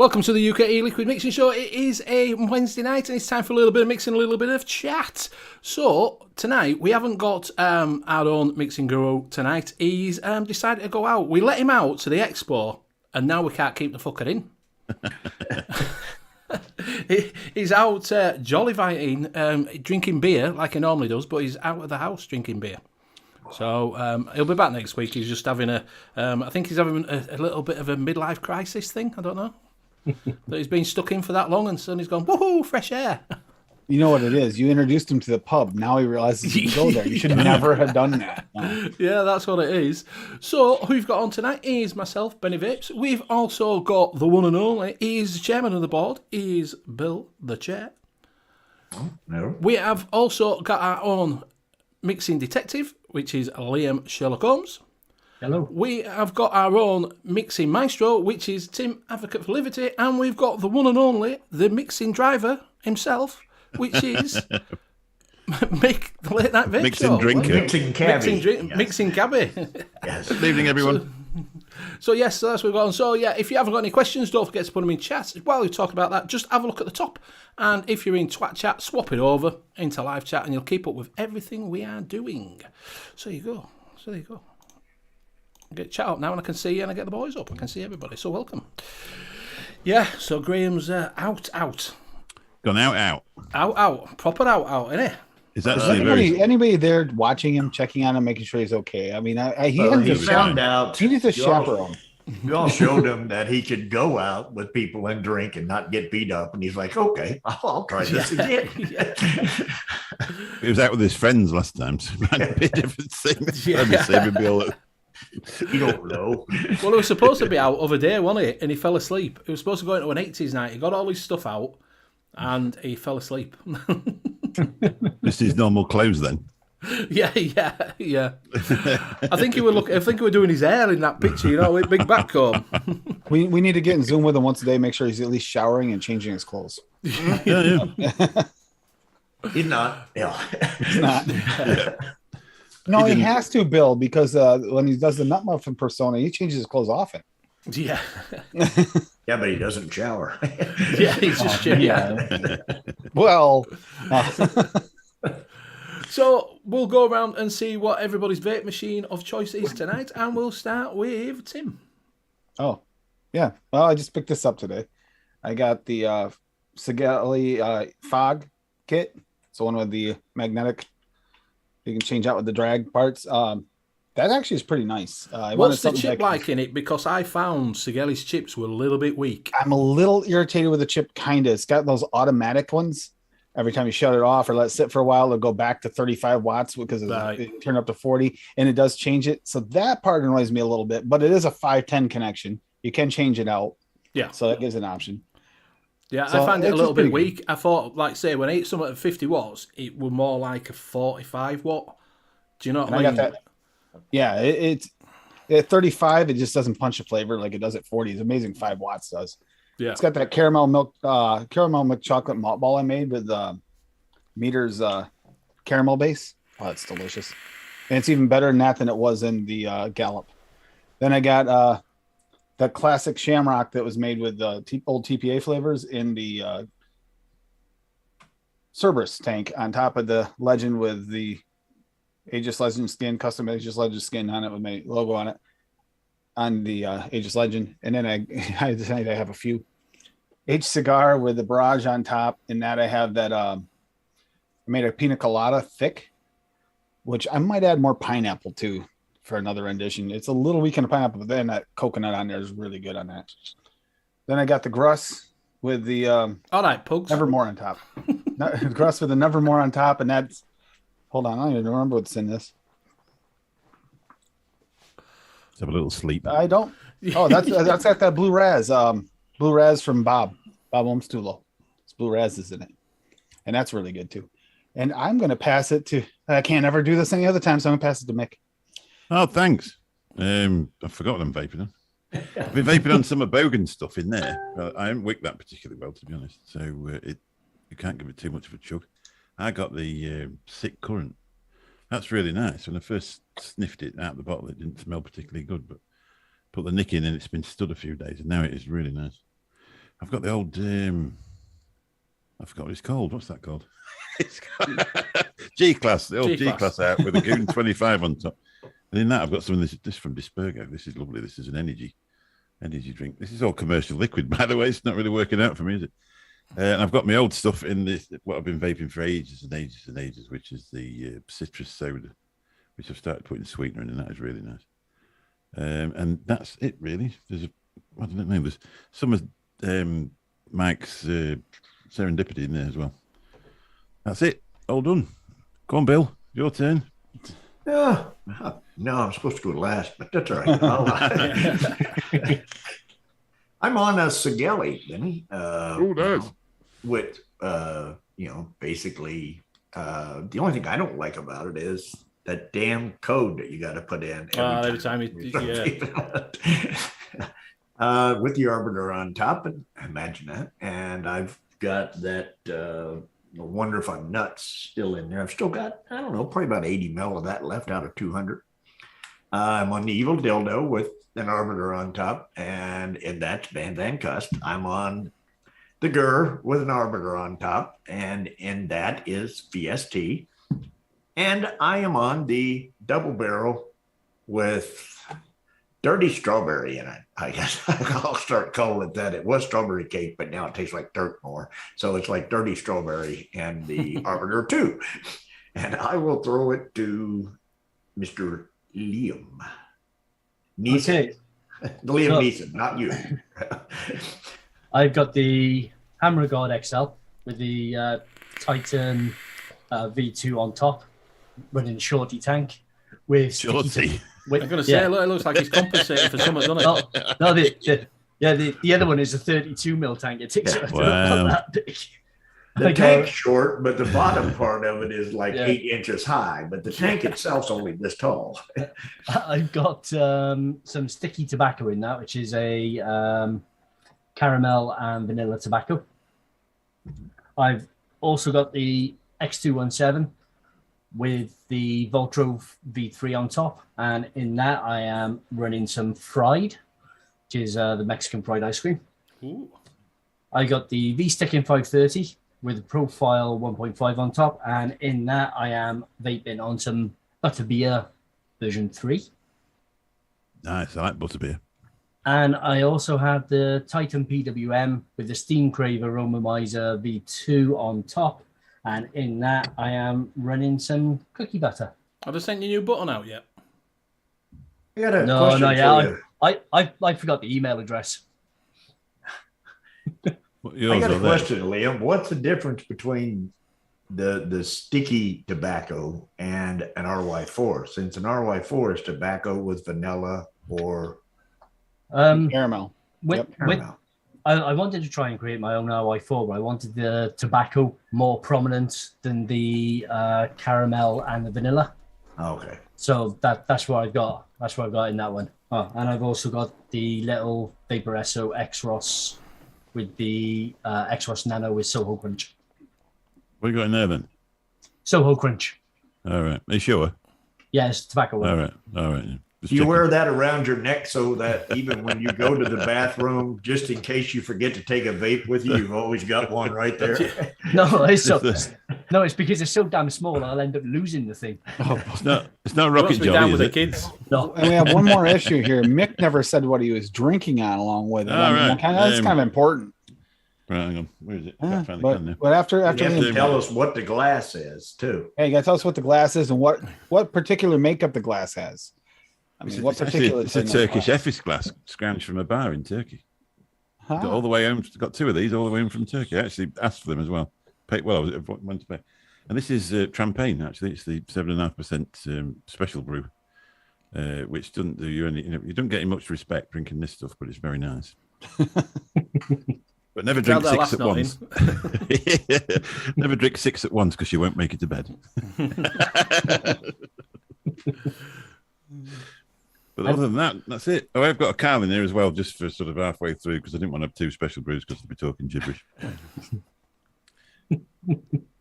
Welcome to the U.K.E-Liquid Mixing Show. It is a Wednesday night and it's time for a little bit of mixing, a little bit of chat. So, tonight, we haven't got our own mixing guru tonight. He's decided to go out. We let him out to the expo and now we can't keep the fucker in. He's out jollifiting, drinking beer like he normally does, but he's out of the house drinking beer. So he'll be back next week. He's just having I think he's having a little bit of a midlife crisis thing. I don't know. That he's been stuck in for that long and suddenly he's gone, woohoo, fresh air. You know what it is? You introduced him to the pub. Now he realizes he can go there. You should never have done that. No. Yeah, that's what it is. So, who we've got on tonight is myself, Benny Vapes. We've also got the one and only. He's the chairman of the board. He's Bill, the chair. Oh, no. We have also got our own mixing detective, which is Liam Sherlock Holmes. Hello. We have got our own mixing maestro, which is Tim, Advocate for Liberty, and we've got the one and only, the mixing driver himself, which is Mick, the late night vape mixing show. drinker. Mixing cabbie. Mixing cabbie. Yes. Good evening, everyone. So yes, so that's what we've got on. So yeah, if you haven't got any questions, don't forget to put them in chat. While we talk about that, just have a look at the top. And if you're in Twat Chat, swap it over into live chat and you'll keep up with everything we are doing. So there you go. So there you go. Get chat up now and I can see you and I get the boys up. I can see everybody. So welcome. Yeah, so Graham's out. Gone out. Out. Proper out, innit? Is that anybody there watching him, checking on him, making sure he's okay? I mean, he found out. He needs a chaperone. You all showed him that he could go out with people and drink and not get beat up. And he's like, okay, I'll try this again. He was out with his friends last time, so it might be a different thing. You don't know. Well, he was supposed to be out other day, wasn't he? And he fell asleep. He was supposed to go into an 80s night. He got all his stuff out and he fell asleep. Just his normal clothes then. Yeah. I think he were doing his hair in that picture, you know, with big back comb. We need to get in Zoom with him once a day, make sure he's at least showering and changing his clothes. Yeah. He's not. Yeah. He's not. No, he has to, Bill, because when he does the nut muffin persona, he changes his clothes often. Yeah. Yeah, but he doesn't shower. Yeah, he's just yeah. Well, so we'll go around and see what everybody's vape machine of choice is tonight, and we'll start with Tim. Oh, yeah. Well, I just picked this up today. I got the Sigelli fog kit. It's the one with the magnetic. You can change out with the drag parts. That actually is pretty nice. What's the chip like in it? Because I found Sigelli's chips were a little bit weak. I'm a little irritated with the chip, kind of. It's got those automatic ones. Every time you shut it off or let it sit for a while, it'll go back to 35 watts because it turned up to 40, and it does change it. So that part annoys me a little bit, but it is a 510 connection. You can change it out. Yeah. So that gives an option. Yeah, so I found it a little bit weak. I thought, like, say, when I ate something at 50 watts, it was more like a 45 watt. Do you know what I mean? I got that. Yeah, it's at 35, it just doesn't punch the flavor like it does at 40. It's amazing 5 watts does. Yeah. It's got that caramel milk chocolate malt ball I made with Meter's caramel base. Oh, it's delicious. And it's even better than it was in the Gallop. Then I got that classic Shamrock that was made with old TPA flavors in the Cerberus tank on top of the Legend with the Aegis Legend skin, custom Aegis Legend skin on it with my logo on it, on the Aegis Legend. And then I decided I have a few H cigar with the barrage on top. And that I have that I made a pina colada thick, which I might add more pineapple to for another rendition. It's a little weak in the pineapple, but then that coconut on there is really good on that. Then I got the Gruss with the all right, Pugs. Nevermore on top. Gruss with the Nevermore on top, and that's hold on, I don't even remember what's in this. Let's have a little sleep. I don't. Oh, that's got that Blue Raz from Bob Omstulo. It's Blue Raz is in it, and that's really good too. And I'm going to pass it to. I can't ever do this any other time, so I'm going to pass it to Mick. Oh, thanks. I forgot what I'm vaping on. I've been vaping on some of Bogan stuff in there. I haven't wicked that particularly well, to be honest. So you can't give it too much of a chug. I got the Sick Current. That's really nice. When I first sniffed it out of the bottle, it didn't smell particularly good, but put the nick in and it's been stood a few days, and now it is really nice. I've got the old. I forgot what it's called. What's that called? It's called G-Class, the old G-Class out with a Goon 25 on top. And in that, I've got some of this from Dispergo. This is lovely. This is an energy drink. This is all commercial liquid, by the way. It's not really working out for me, is it? And I've got my old stuff in this, what I've been vaping for ages and ages and ages, which is the citrus soda, which I've started putting sweetener in, and that is really nice. And that's it, really. There's I don't know. There's some of Mike's serendipity in there as well. That's it. All done. Go on, Bill. Your turn. No, I'm supposed to go last, but that's all right. I'm on a Sigelli, Benny. Nice. With basically the only thing I don't like about it is that damn code that you got to put in every time with the arbiter on top, and imagine that. And I've got that Wonder If I'm Nuts still in there. I've still got, I don't know, probably about 80 mil of that left out of 200. I'm on the Evil Dildo with an arbiter on top, and that's Van Van Cust. I'm on the Gur with an arbiter on top, and in that is VST. And I am on the double barrel with dirty strawberry in it. I guess I'll start calling it that. It was strawberry cake, but now it tastes like dirt more. So it's like dirty strawberry and the arbiter too. And I will throw it to Mr. Liam Neeson. Okay. Liam Neeson, not you. I've got the Hammer God XL with the Titan V2 on top, running shorty tank with Shorty. I'm going to say, it looks like he's compensating for something, doesn't it? No, the other one is a 32 mil tank. It takes Wow. that big. The tank's short, but the bottom part of it is like 8 inches high, but the tank itself's only this tall. I've got some sticky tobacco in that, which is a caramel and vanilla tobacco. I've also got the X217 with the Voltro V3 on top, and in that I am running some fried, which is the Mexican fried ice cream. Ooh. I got the V-Stick in 530 with the Profile 1.5 on top, and in that I am vaping on some Butterbeer version 3. Nice. I like butterbeer. And I also have the Titan PWM with the Steam Crave Aromomizer V2 on top. And in that, I am running some cookie butter. Have they sent your new button out yet? I got a question for you. I forgot the email address. I got a question, Liam. What's the difference between the sticky tobacco and an RY4? Since an RY4 is tobacco with vanilla or Caramel. caramel. I wanted to try and create my own RY4, but I wanted the tobacco more prominent than the caramel and the vanilla. Okay. So that's what I've got. That's what I've got in that one. Oh, and I've also got the little Vaporesso X-Ross with the X-Ross Nano with Soho Crunch. What you got in there then? Soho Crunch. All right. Are you sure? Yeah, it's tobacco one. All right. Yeah. Do you wear that around your neck so that even when you go to the bathroom, just in case you forget to take a vape with you, you've always got one right there? No, it's because it's so damn small, I'll end up losing the thing. Oh, it's not rocket Jolly, down with the kids. No. And we have one more issue here. Mick never said what he was drinking on along with it. Right. That's kind of important. Right, hang on. Where is it? Can't find the can now. But after You have to we, tell us what the glass is, too. hey, you gotta tell us what the glass is and what particular makeup the glass has. I mean, what particular? It's a Turkish Efes glass scrounged from a bar in Turkey. Got all the way home. Got 2 of these all the way home from Turkey. I actually asked for them as well. I went to pay. And this is Trampagne. Actually, it's the 7.5% special brew, which doesn't do you any. You don't get much respect drinking this stuff, but it's very nice. But never drink 6 at once. Never drink 6 at once because you won't make it to bed. But other than that, that's it. Oh, I've got a cow in there as well, just for sort of halfway through, because I didn't want to have 2 special brews because they'd be talking gibberish.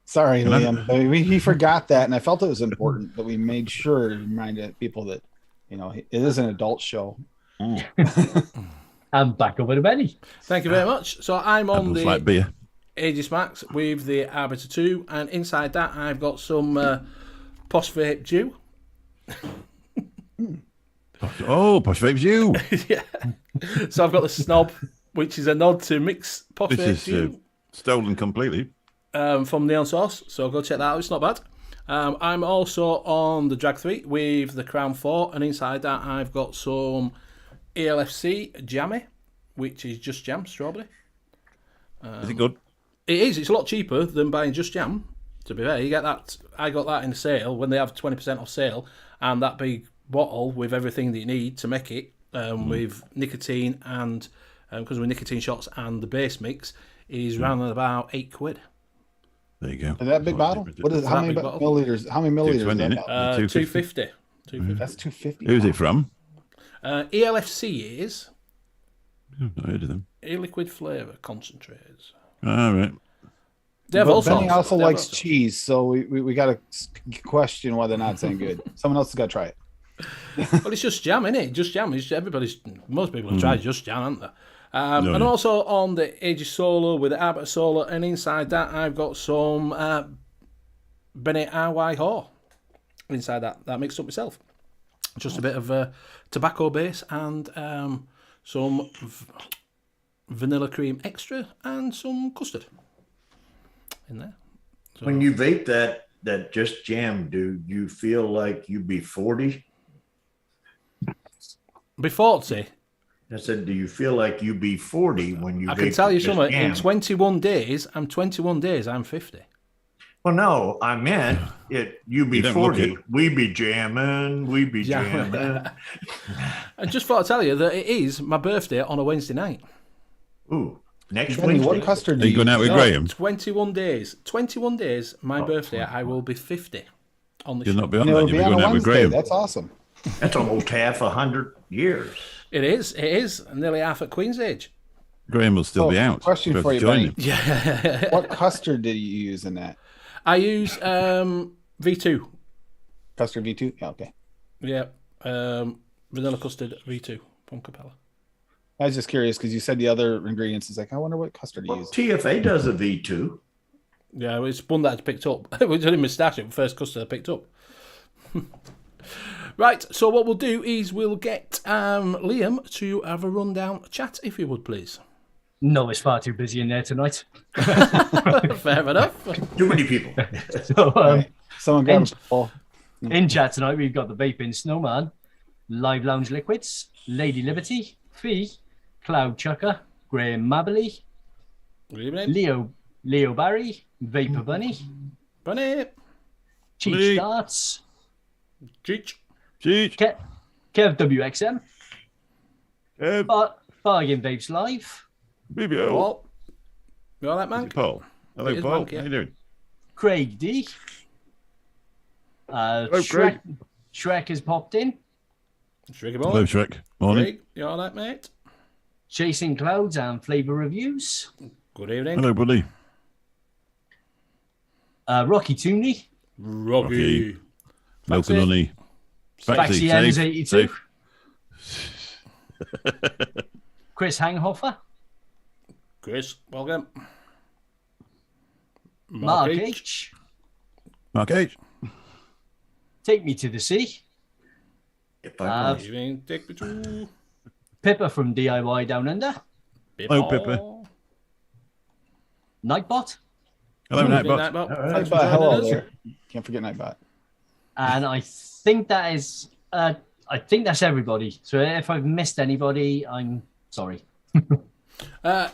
Sorry, Liam. He forgot that, and I felt it was important that we made sure to remind people that, it is an adult show. And back over to Benny. Thank you very much. So I'm on Apples the like beer. Aegis Max with the Arbiter 2, and inside that I've got some Posh Vape Dew. Oh, Posh Vape's you. Yeah. So I've got the Snob, which is a nod to Mix Posh This Vape is Dew stolen completely. from Neon Source, so go check that out, it's not bad. I'm also on the Drag 3 with the Crown 4, and inside that I've got some ELFC Jammy, which is just jam, strawberry. Is it good? It is, it's a lot cheaper than buying just jam, to be fair. You get that, I got that in the sale when they have 20% off sale, and that big bottle with everything that you need to make it, with nicotine and, because with nicotine shots and the base mix, is around about £8. There you go. Is that big bottle? What is? How that many big bottle? milliliters? How many milliliters? Is 220, that innit? bottle? 250. 250. That's 250. Who's it from? ELFC is I've not heard of them. E-liquid flavour concentrates. All right. They have But all Benny sorts. also They have likes all sorts. cheese, so we got to question whether or not it's any good. Someone else has got to try it. Well, it's just jam, innit? Just jam. Most people have tried just jam, haven't they? And yeah. also on the Aegis Solar with the Arbiter Solar, and inside that I've got some Bennett RY Hall. Inside that mixed up myself. Just a bit of tobacco base and some vanilla cream extra and some custard in there. So, When you vape that just jam, do you feel like you be 40? before, say, I said, do you feel like you be 40 when you I vape can tell you Just something. In Jam? 21 days, I'm 50. Well, no, I meant it. You be You don't look 40. it. We be jamming. We be Jamming. jamming. I just thought I'd tell you that it is my birthday on a Wednesday night. Ooh, next Benny, Wednesday. what custard Are do you going out with No, Graham? 21 days. 21 days, my Oh, birthday, I will be 50 on the You'll show. not be on You know, that. it'll You'll be be on a going out with Wednesday. Graham. That's awesome. That's almost half 100 years. It is. Nearly half at Queen's age. Graham will still be out. Question You'll for have you, to join Benny. him. Yeah. What custard did you use in that? I use V2. Custard V2? Yeah, okay. Yeah. Vanilla custard V2 from Capella. I was just curious because you said the other ingredients. It's like, I wonder what custard you Well, use. TFA does a V2. Yeah, it's one that I picked up. It was only moustache, the first custard I picked up. Right, so what we'll do is we'll get Liam to have a rundown chat, if you would, please. No, it's far too busy in there tonight. Fair enough. Too many people. So, Right. Someone grab and- a ball. in chat tonight, we've got the Vaping Snowman, Live Lounge Liquids, Lady Liberty, Fee, Cloud Chucker, Graham Mabley, Good evening. Leo Barry, Vapor Bunny, Bunny. Cheech Bunny. Darts, Cheech. Cheech. Kev WXM, Paul. Bargain Vapes Live, Paul. You all right, man? Hello, It is Paul. Monk, yeah. How you doing? Craig D, Craig. Shrek has popped in, Shriggy Hello, boy. Shrek. Morning. Craig, you all right, mate? Chasing Clouds and Flavor Reviews, Good evening. Hello, buddy. Rocky Tooney, Rocky. Milk and honey. Faxi Safe, N82, safe. Chris Hanghofer, Chris, welcome. Mark H, Mark H. Take Me to the Sea, If I Good evening. Take me to Pippa from DIY Down Under, Hello, Pippa. Nightbot, Hello, Good evening, Nightbot. Nightbot. Thanks for Nightbot, hello joining us. there. Can't forget Nightbot. and I think that's everybody. So if I've missed anybody, I'm sorry.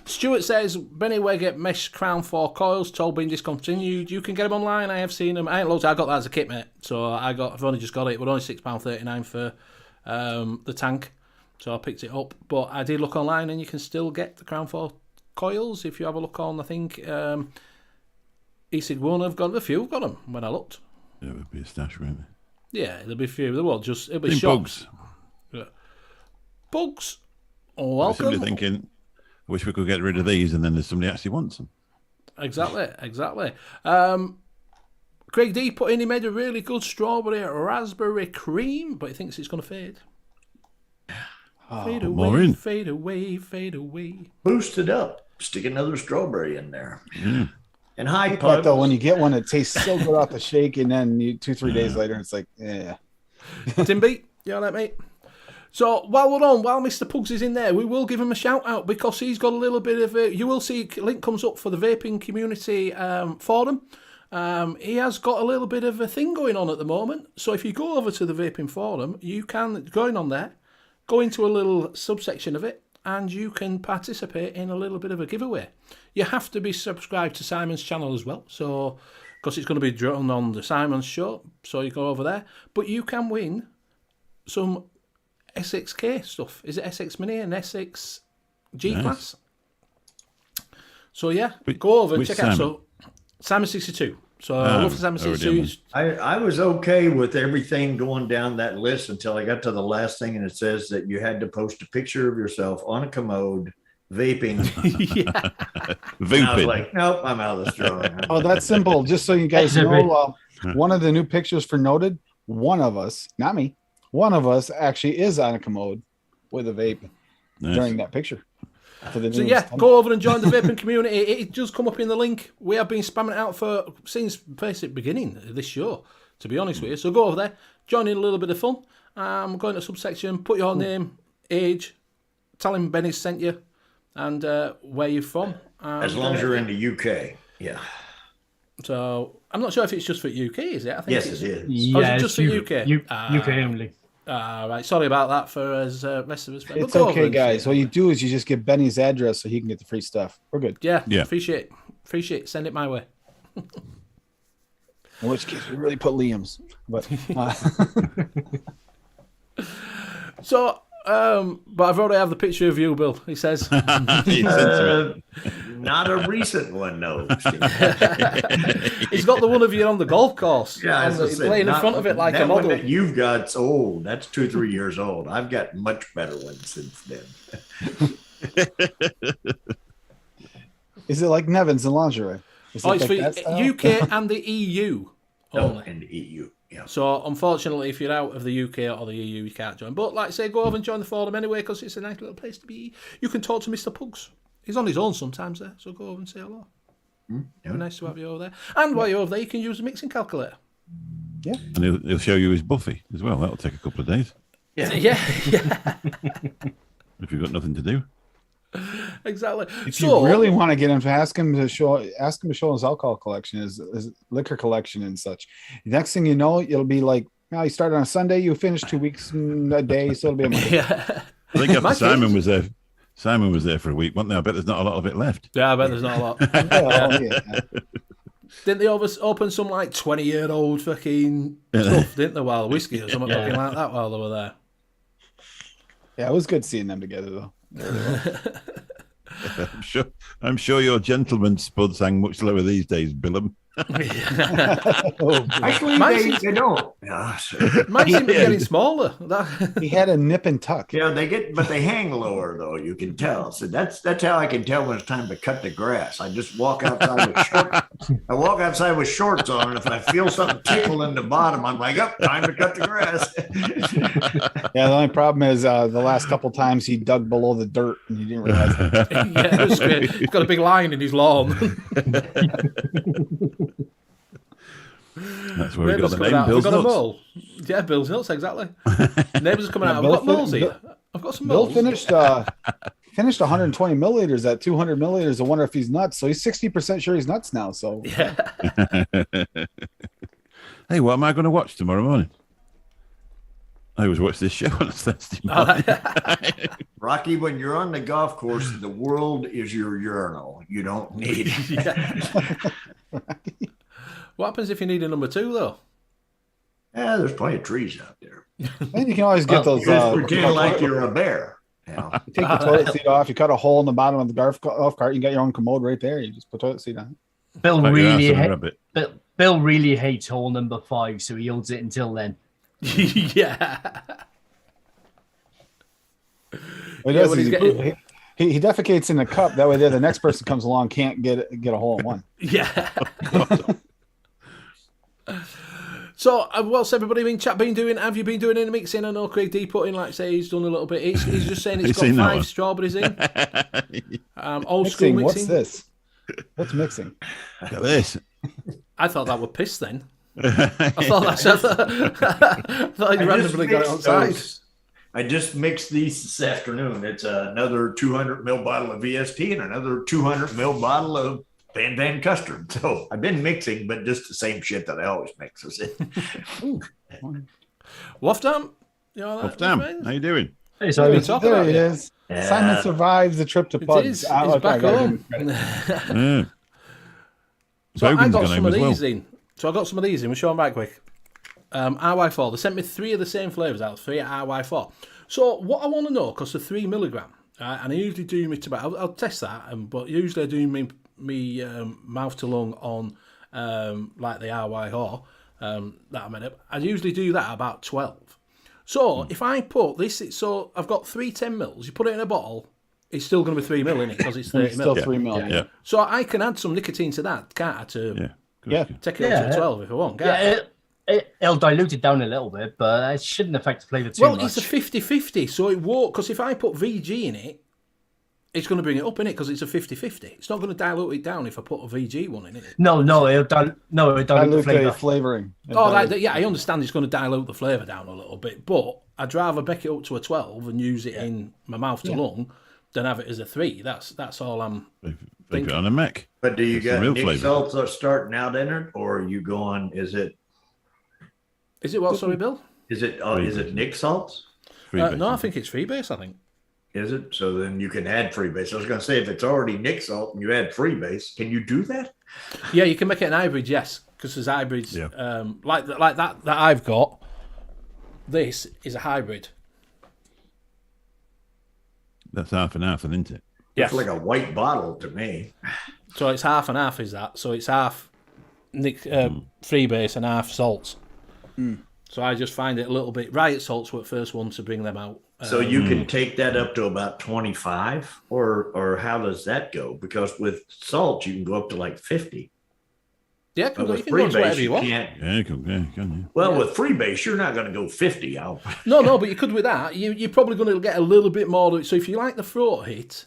Stuart says Benny Weggett mesh Crown 4 coils, toll being discontinued. You can get them online. I have seen them. I ain't looked. I got that as a kit, mate. So I've only just got it. We're only £6.39 for the tank. So I picked it up. But I did look online, and you can still get the Crown 4 coils if you have a look on. I think E-Sig1 have got a few. Have got them when I looked. Yeah, it would be a stash, wouldn't it? Yeah, there'll be a few. There will just it'll be Been shops. bugs. Bugs. Oh, Somebody welcome. thinking, I wish we could get rid of these, and then there's somebody actually wants them. Exactly. Craig D put in, he made a really good strawberry raspberry cream, but he thinks it's going to fade. Fade more away, in. fade away, fade away. Boost it up. Stick another strawberry in there. Mm. And high Like that, though, pubs. when you get one, it tastes so good off the shake, and then 2-3 days later, it's like, yeah. Timby, you all right, mate? So while we're on, while Mr. Pugs is in there, we will give him a shout out because he's got a little bit of a. You will see a link comes up for the vaping community forum. He has got a little bit of a thing going on at the moment. So if you go over to the vaping forum, you can going on there, go into a little subsection of it, and you can participate in a little bit of a giveaway. You have to be subscribed to Simon's channel as well, so because it's going to be drawn on the Simon's show. So you go over there, but you can win some SXK stuff. Is it SX Mini and SX G class? So yeah, go over and check out. So Simon 62. So I love the Simon 62. I was okay with everything going down that list until I got to the last thing, and it says that you had to post a picture of yourself on a commode vaping. Vaping. I was like, nope, I'm out of this drawing. Oh, that's simple. Just so you guys know, one of the new pictures for Noted, one of us, not me, one of us actually is on a commode with a vape during that picture. So yeah, go over and join the vaping community. It does come up in the link. We have been spamming it out since basic beginning of this show, to be honest with you. So go over there, join in a little bit of fun. Go into subsection, put your name, age, tell him Benny sent you, and where you're from. As long as you're in the UK, yeah. So I'm not sure if it's just for UK, is it? I think yes, it is. Yeah, it's just for UK. UK only. Right, sorry about that for us rest of us. It's okay, guys. What you do is you just give Benny's address so he can get the free stuff. We're good. Yeah. Appreciate it. Send it my way. In which case, we really put Liam's. But so, but I've already have the picture of you, Bill. He says, not a recent one, no. He's got the one of you on the golf course. Yeah, as I said, laying in front of it like a model. That you've got's old. That's 2-3 years old. I've got much better ones since then. is it like Nevin's and lingerie? It's for UK and the EU only. And the EU. Yeah. So, unfortunately, if you're out of the UK or the EU, you can't join. But, like I say, go over and join the forum anyway, because it's a nice little place to be. You can talk to Mr. Pugs. He's on his own sometimes there, so go over and say hello. Yeah. Nice to have you over there. And while you're over there, you can use the mixing calculator. Yeah. And he'll show you his Buffy as well. That'll take a couple of days. Yeah. If you've got nothing to do. Exactly. If you really want to get him to ask him to show his alcohol collection, his liquor collection and such. Next thing you know, it'll be like, you started on a Sunday, you finish 2 weeks in a day, so it'll be a month. Yeah. I think after Simon was there. Simon was there for a week, wasn't there? I bet there's not a lot of it left. Yeah, I bet there's not a lot. Didn't they open some like 20-year-old fucking stuff, didn't they, while whiskey or something looking like that while they were there? Yeah, it was good seeing them together though. I'm sure your gentleman spuds hang much lower these days, Billum. Actually, they don't. Mine seem to be getting smaller. He had a nip and tuck. Yeah, but they hang lower though. You can tell. So that's how I can tell when it's time to cut the grass. I just walk outside with shorts. I walk outside with shorts on, and if I feel something tickle in the bottom, I'm like, time to cut the grass. Yeah, the only problem is the last couple times he dug below the dirt and you didn't realize it. Yeah, it was great. He's got a big line in his lawn. That's where we got the name. Bill's got Nuts. a mole. Yeah, Bill's Nuts, exactly. Neighbours are coming out. I've got moles here. I've got some moles. Bill finished 120 milliliters at 200 milliliters. I wonder if he's nuts. So he's 60% sure he's nuts now. So yeah. Hey, what am I going to watch tomorrow morning? I always watch this show on a Thursday morning. Rocky, when you're on the golf course, the world is your urinal. You don't need it. What happens if you need a number 2, though? Yeah, there's plenty of trees out there. And you can always get those. Just pretend like you're a bear. You take the toilet seat off. You cut a hole in the bottom of the golf cart. You got your own commode right there. You just put toilet seat on. Bill really hates hole number 5, so he holds it until then. Yeah. He defecates in a cup. That way, the next person comes along can't get a hole in one. Yeah. So, what's everybody in chat been doing? Have you been doing any mixing? I know Craig D put in, like, say, he's done a little bit. He's just saying it's got 5 strawberries in. Old school mixing. What's this? What's mixing? Look at this. I thought that were piss then. I thought you randomly got it on side. I just mixed these this afternoon. It's another 200 ml bottle of VST and another 200 ml bottle of Van custard. So I've been mixing, but just the same shit that I always mix. Wolfdam, Wolfdam, how you doing? Hey, so there he is. Simon survives the trip to pubs. He's back home. So I got some of these in. So I got some of these in. We'll show them right quick. RY4. They sent me 3 of the same flavours out of 3 at RY4. So what I want to know, because they're 3 milligram, and I usually do me tobacco. I'll test that, but usually I do me mouth to lung on like the RY4 that I made up. I usually do that at about 12. So if I put this, so I've got 3 10 mils. You put it in a bottle, it's still going to be 3 mil in it because it's 30 mil. Still 3 mil. Yeah. So I can add some nicotine to that, can't I? To take it up to 12 if I want. It'll dilute it down a little bit, but it shouldn't affect the flavour too much. Well, it's a 50-50, so it won't, because if I put VG in it, it's going to bring it up in it because it's a 50-50. It's not going to dilute it down if I put a VG one in it. No, it'll dilute the flavoring. I understand it's going to dilute the flavour down a little bit, but I'd rather back it up to a 12 and use it in my mouth to lung than have it as a 3. That's all I'm thinking. On a mech. But do you got Nick salts are starting out in it, or are you going? Is it what? Sorry, Bill. Is it Nick salts? No, I think it's freebase. I think. Is it? So then you can add freebase. I was going to say if it's already Nick salt and you add freebase, can you do that? Yeah, you can make it an hybrid. Yes, because there's hybrids like that I've got. This is a hybrid. That's half and half, isn't it? It's like a white bottle to me. So it's half and half, is that? So it's half freebase and half salts. So I just find it a little bit. Riot salts were the first one to bring them out. So you can take that up to about 25, or how does that go? Because with salt you can go up to like 50. Yeah, you can go to whatever you want. You can. Well, with freebase, you're not going to go 50 out. No, but you could with that. You're probably going to get a little bit more. So if you like the throat hit,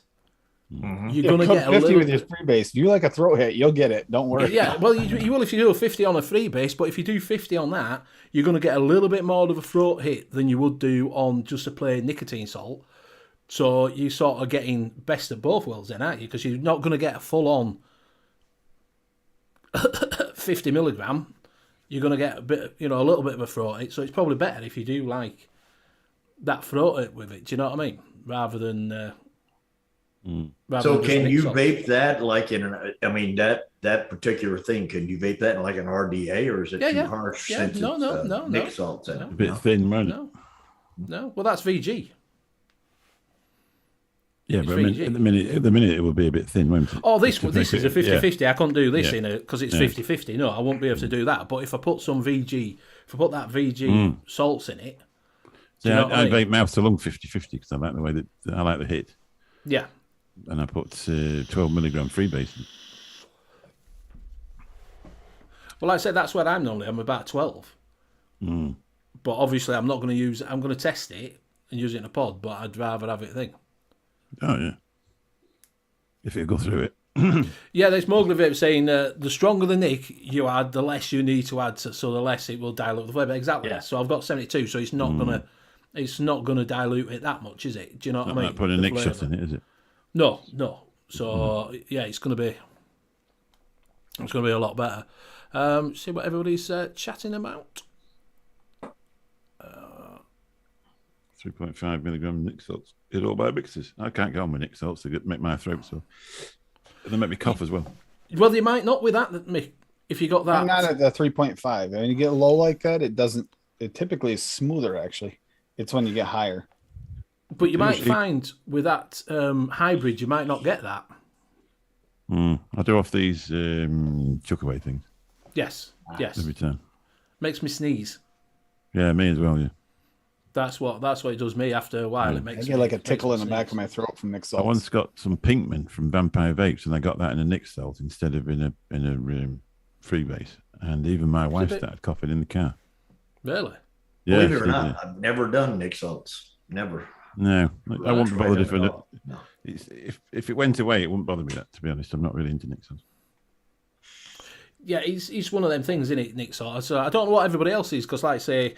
you're going to get a 50 little with your freebase. If you like a throat hit, you'll get it. Don't worry. Yeah, well, you will if you do a 50 on a freebase, but if you do 50 on that, you're going to get a little bit more of a throat hit than you would do on just a plain nicotine salt. So you're sort of getting best of both worlds then, aren't you? Because you're not going to get a full-on 50 milligram. You're going to get a bit, a little bit of a throat hit. So it's probably better if you do like that throat hit with it. Do you know what I mean? Rather than. So can you vape that like in that particular thing? Can you vape that in like an RDA, or is it too harsh? Yeah, since no. Nick salts in it? A bit thin, right? No. Well, that's VG. Yeah, but at the minute it will be a bit thin, won't it? Oh, this is a 50-50. I can't do this in it because it's 50-50. No, I won't be able to do that. But if I put some VG, that VG salts in it, I vape mouth to lung 50-50 because I like the way that I like the hit. Yeah. And I put 12 milligram freebase in. Well, like I said, that's where I'm about 12. But obviously, I'm not going to use it. I'm going to test it and use it in a pod, but I'd rather have it thing. Oh, yeah. If you go through it. Yeah, there's Mowgli Vape saying the stronger the nick you add, the less you need to add, so the less it will dilute the flavour. Exactly. Yeah. So I've got 72, so it's not gonna dilute it that much, is it? Do you know what I mean? Not putting a nick shot in it, is it? No. So yeah, it's gonna be a lot better. See what everybody's chatting about. 3.5 milligram nick salts. It all by mixes. I can't go on with nick salts to make my throat sore. They make me cough as well. Well, you might not with that, Mick. If you got that, I'm not at the 3.5. When you get low like that, it doesn't. It typically is smoother. Actually, it's when you get higher. But you might find with that hybrid, you might not get that. I do off these chuck away things. Yes. Every time. Makes me sneeze. Yeah, me as well. Yeah. That's what it does me after a while. It makes I get like a tickle in the back of my throat from Nick salts. I once got some Pinkman from Vampire Vapes, and I got that in a Nick salt instead of in a freebase. And even my wife started coughing in the car. Really? Yeah, Believe it or she did, not, yeah. I've never done Nick salts. Never. No, I won't be Tried bothered them if at I all. No. it's, if it went away, it wouldn't bother me. That, to be honest, I'm not really into Nixon. Yeah, it's one of them things, isn't it, Nick Salts? So I don't know what everybody else is, because, like I say,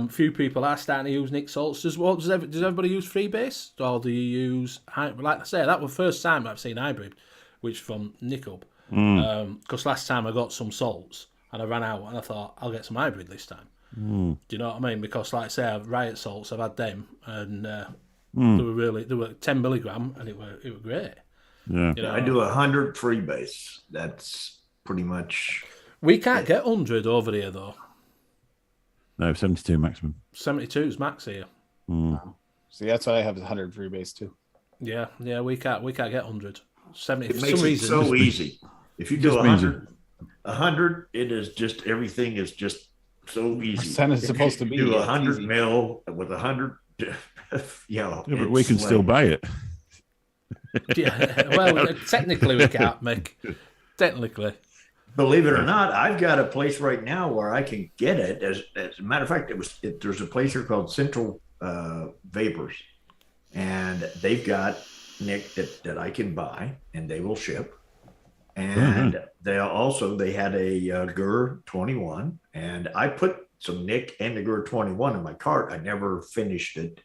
few people are starting to use Nick Salts. Does everybody use freebase? Or do you use, like I say, that was the first time I've seen hybrid, which from Nick Up. Because last time I got some salts, and I ran out, and I thought, I'll get some hybrid this time. Do you know what I mean? Because, like I say, I've Riot salts, I've had them, and they were 10 milligram, and it were great. Yeah. You know, I do 100 freebase. That's pretty much. we can't get 100 over here, though. No, 72 maximum. 72 is max here. See, that's why I have 100 freebase too. Yeah, we can't get 100. 70 It for makes some it reason. so easy. If you do just means 100, it is just everything is just so easy. Percent is supposed to be, Do yeah, it's 100 easy. mil with 100. Yeah, but we can still buy it. Yeah, well, technically we can't make. Technically, Believe it or not, I've got a place right now where I can get it. As a matter of fact, there's a place here called Central Vapors, and they've got Nick that I can buy, and they will ship. And they had a GUR 21, and I put some Nick and the GUR 21 in my cart. I never finished it.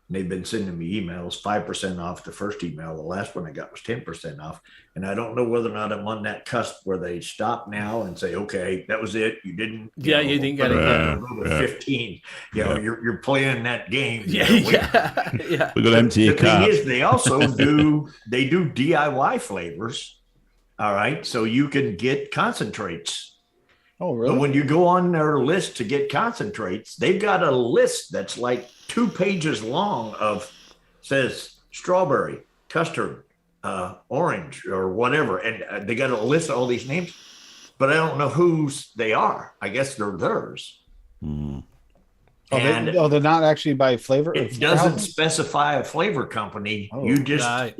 And they've been sending me emails, 5% off the first email. The last one I got was 10% off. And I don't know whether or not I'm on that cusp where they stop now and say, okay, that was it. You didn't. you didn't get it. Go to 15. You're playing that game. Yeah. We're going to empty your The car. thing is, they also do DIY flavors. All right. So you can get concentrates. Oh, But really? when you go on their list to get concentrates, they've got a list that's like 2 pages long of says strawberry, custard, orange, or whatever. And they got a list of all these names, but I don't know whose they are. I guess they're theirs. Oh, And they're not actually by flavor. it doesn't specify a flavor company. Oh, You just, right.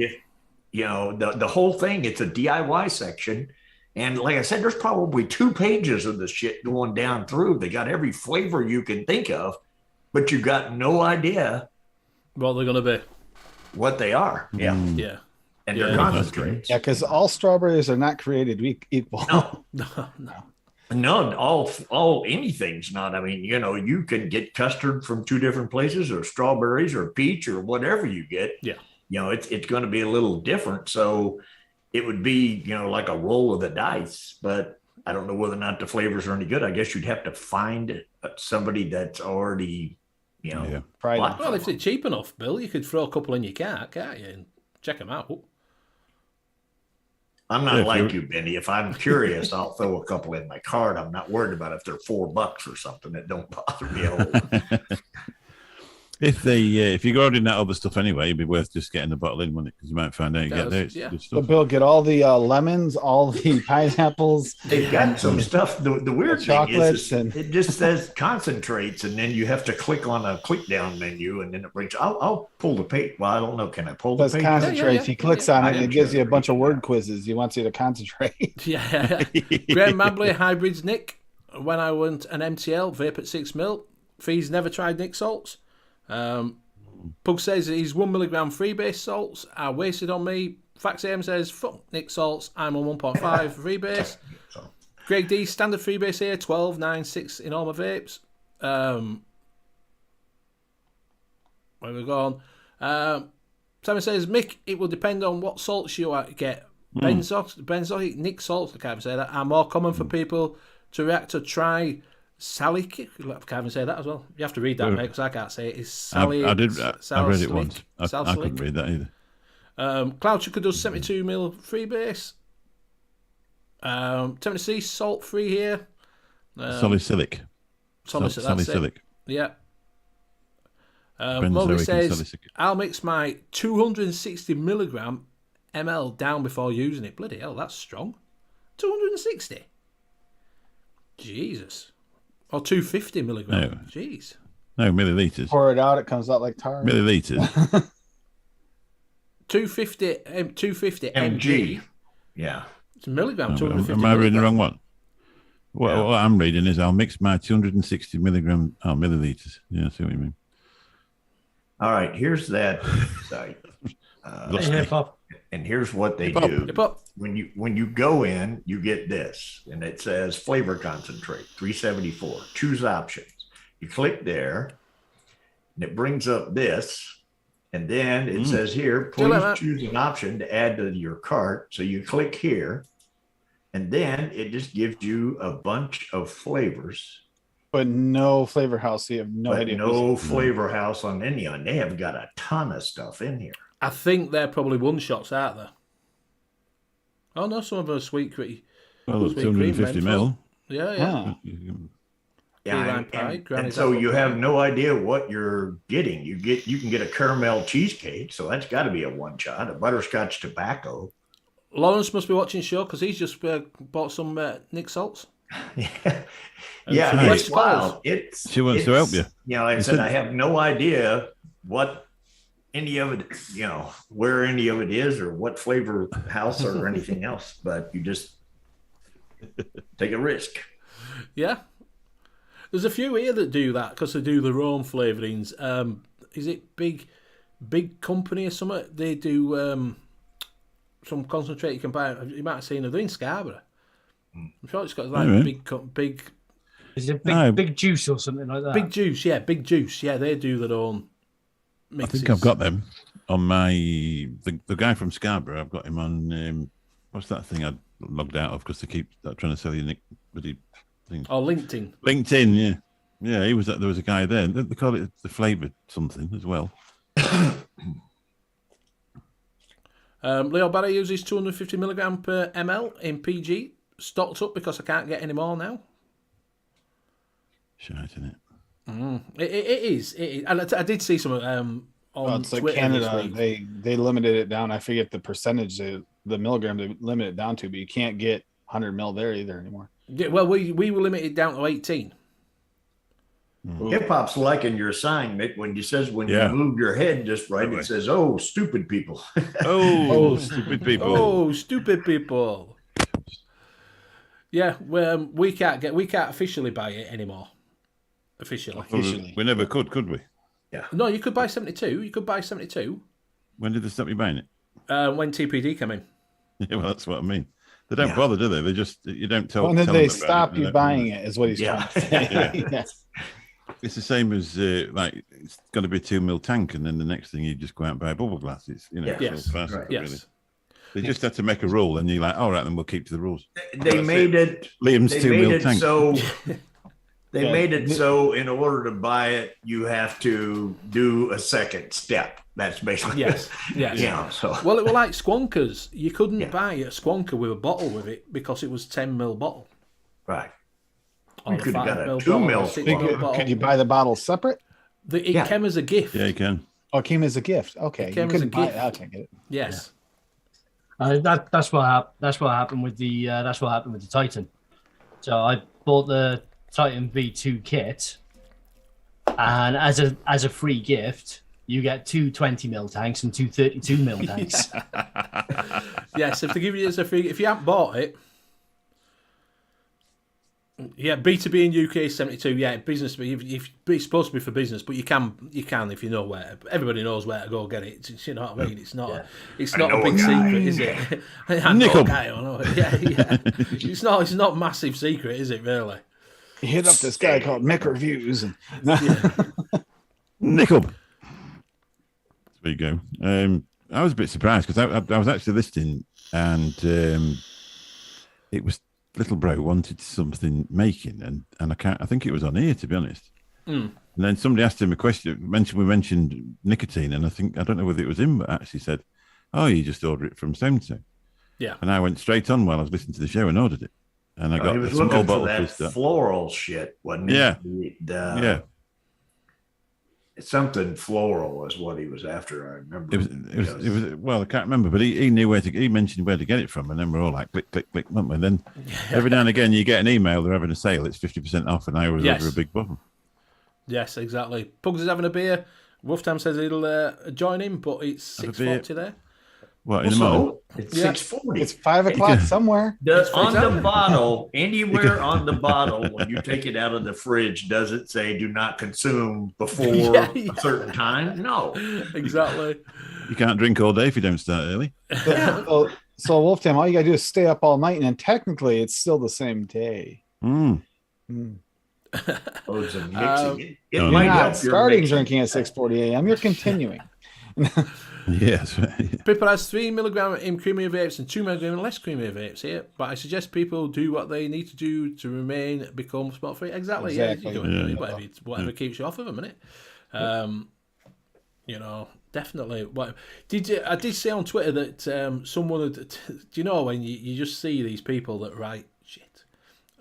the whole thing, it's a DIY section. And like I said, there's probably 2 pages of the shit going down through. They got every flavor you can think of, but you got no idea What they're gonna be? what they are. Yeah. Yeah. And Yeah. they're concentrates. Yeah, because all strawberries are not created equal. No, all anything's not. I mean, you can get custard from 2 different places, or strawberries or peach or whatever you get. Yeah. It's going to be a little different. So it would be, like a roll of the dice, but I don't know whether or not the flavors are any good. I guess you'd have to find somebody that's already, Fried. bought Well, them. if they're cheap enough, Bill, you could throw a couple in your cart, can't you? And check them out. I'm Yeah, not if like you- you, Benny. If I'm curious, I'll throw a couple in my cart. I'm not worried about if they're $4 or something. It don't bother me at all. If you go in that other stuff anyway, it'd be worth just getting the bottle in, wouldn't it? Because you might find out you get there. It's Yeah. good So stuff. Bill, get all the lemons, all the pineapples. They've got some stuff. The weird thing chocolates is and- it just says concentrates, and then you have to click on a click down menu, and then it brings. I'll pull the page. Well, I don't know. Can I pull the Does page? concentrates. He clicks on I it and am it gives you a sure. bunch of word quizzes. He wants you to concentrate. Yeah. Graham Mabley, hybrids, Nick. When I went an MTL, vape at 6 mil. Fees never tried Nick salts. Pug says he's 1 milligram freebase salts are wasted on me. Faxam says, fuck Nick salts, I'm on 1.5 freebase. Greg D, standard freebase here, 12, 9, 6 in all my vapes. Where we going? Simon says, Mick, it will depend on what salts you get. Benzoic, Nick salts, I can't even say that, are more common for people to react to salicylic. I can't even say that as well. You have to read that, mate, because I can't say it. It's I read it once. I couldn't read that either. Cloud Chucker does 72 mil freebase. Tennessee salt free here. Salicylic. Salicylic. Yeah. Benzoic Mowgli and says, salicylic. I'll mix my 260 milligram ml down before using it. Bloody hell, that's strong. 260? Jesus. Or 250 milligram. No. Jeez. No, milliliters. Pour it out, it comes out like tar. Milliliters. 250 mg. MG. Yeah. It's a milligram, Am 250 I reading the milligram. wrong one? What I'm reading is I'll mix my 260 milliliters. Yeah, I see what you mean. All right, here's that site. Hey, Pop. And here's what they Hip hop. do. Hip hop. When you go in, you get this, and it says flavor concentrate, 374. Choose options. You click there, and it brings up this, and then it says here, please choose an option to add to your cart. So you click here, and then it just gives you a bunch of flavors. But no flavor house. So you have no But idea. no flavor house on any of them. They have got a ton of stuff in here. I think they're probably one shots, aren't they? Oh no, some of them are sweet gritty. Well, it's Sweet 250 cream, mil. Yeah, yeah. Huh. Yeah, Key lime pie, and so you have no idea what you're getting. You can get a caramel cheesecake, so that's got to be a one shot. A butterscotch tobacco. Lawrence must be watching the show because he's just bought some Nick Salts. Yeah, from it's West wild. She wants to help you. You know, like I said, I have no idea what any of it, where any of it is or what flavor house or anything else, but you just take a risk. Yeah. There's a few here that do that because they do their own flavourings. Is it big company or something? They do some concentrate you can buy. You might have seen it. They're in Scarborough. I'm sure it's got like big. Is it big juice or something like that? Big juice, yeah, big juice. Yeah, they do their own mixes. I think I've got them on my the guy from Scarborough. I've got him on what's that thing I logged out of because they keep trying to sell you Nick bloody things. Oh, LinkedIn. LinkedIn, yeah. He was there was a guy there. They call it the flavoured something as well. Leo Barry uses 250 milligram per ml in PG. Stocked up because I can't get any more now. Shite, isn't it? It is. And I did see some on It's like Twitter Canada. this week. They limited it down. I forget the percentage, the milligram they limit it down to, but you can't get 100 mil there either anymore. Yeah, well, we were limited down to 18. Hip hop's liking your sign, Mick. When you move your head just right, it says, "Oh, stupid people." Oh, stupid people. Oh, stupid people. Yeah, we can't officially buy it anymore. Officially. We never could we? Yeah. No, you could buy 72. You could buy 72 When did they stop you buying it? when TPD came in. Yeah, well, that's what I mean. They don't bother, do they? They just you don't tell. When did tell they them about stop it, you buying it? Is what he's trying to say. Yeah. It's the same as like it's got to be a 2 mil tank, and then the next thing you just go out and buy a bubble glass. It's Yes. fast, Right. really. Yes. They just had to make a rule, and you're like, all right, then we'll keep to the rules. They made it. Liam's They 2 made mil it tank. so. They made it so in order to buy it, you have to do a second step. That's basically Yes. So Well, it was like Squonkers. You couldn't buy a Squonker with a bottle with it because it was 10 mil bottle. right. Or You a could have 5 got a mil 2 bottle, mil or a 6 Squonker. mil bottle. Could you buy the bottle separate? It came as a gift. Yeah, you can. Oh, it came as a gift. Okay, It came you as a couldn't buy it. gift. Okay, get it. Yes. That's what happened with the Titan. So I bought the Titan V2 kit, and as a free gift, you get two 20 mil tanks and two 32 mil tanks. Yes, if they give you as a free, if you haven't bought it, yeah, B2B in UK is 72. Yeah, business, it's supposed to be for business, but you can if you know where. Everybody knows where to go get it. You know what I mean? It's not a big secret, is it? I know a guy, I know. Yeah. It's not a massive secret, is it? Really? You hit up this guy called Mick Reviews. And Nickel. There you go. I was a bit surprised because I was actually listening, and it was little bro wanted something making, and I think it was on here, to be honest. And then somebody asked him a question. We mentioned nicotine, and I don't know whether it was him, but actually said, "Oh, you just order it from so-and-so." Yeah. And I went straight on while I was listening to the show and ordered it, and I got He was a small looking bottle for that stuff. floral shit, wasn't he? Yeah. Yeah. Something floral is what he was after. I remember. It was. Well, I can't remember, but he knew where to. He mentioned where to get it from, and then we're all like, click, click, click, weren't we? And then every now and again, you get an email. They're having a sale. It's 50% off, and I was over a big bottle. Yes, exactly. Pugs is having a beer. Wolftam says he'll join him, but it's 6:40 there. What in the morning? It's Yeah. 640. It's 5 o'clock somewhere. On the bottle, anywhere on the bottle, when you take it out of the fridge, does it say "Do not consume before Yeah. a certain time"? No. Exactly. You can't drink all day if you don't start early. So Wolf Tim, all you gotta do is stay up all night, and then technically it's still the same day. Mm. Oh, it's a mixing. It no, might You're help not your starting mixing. drinking at 6:40 a.m. You're continuing. Yes. Pippa has 3 milligram in creamier vapes and 2 milligram in less creamier vapes here, but I suggest people do what they need to do to become smoke free. Exactly. Yeah, Exactly. you can, whatever keeps you off of them, innit? You know, definitely. I did see on Twitter that someone had. Do you know when you just see these people that write shit?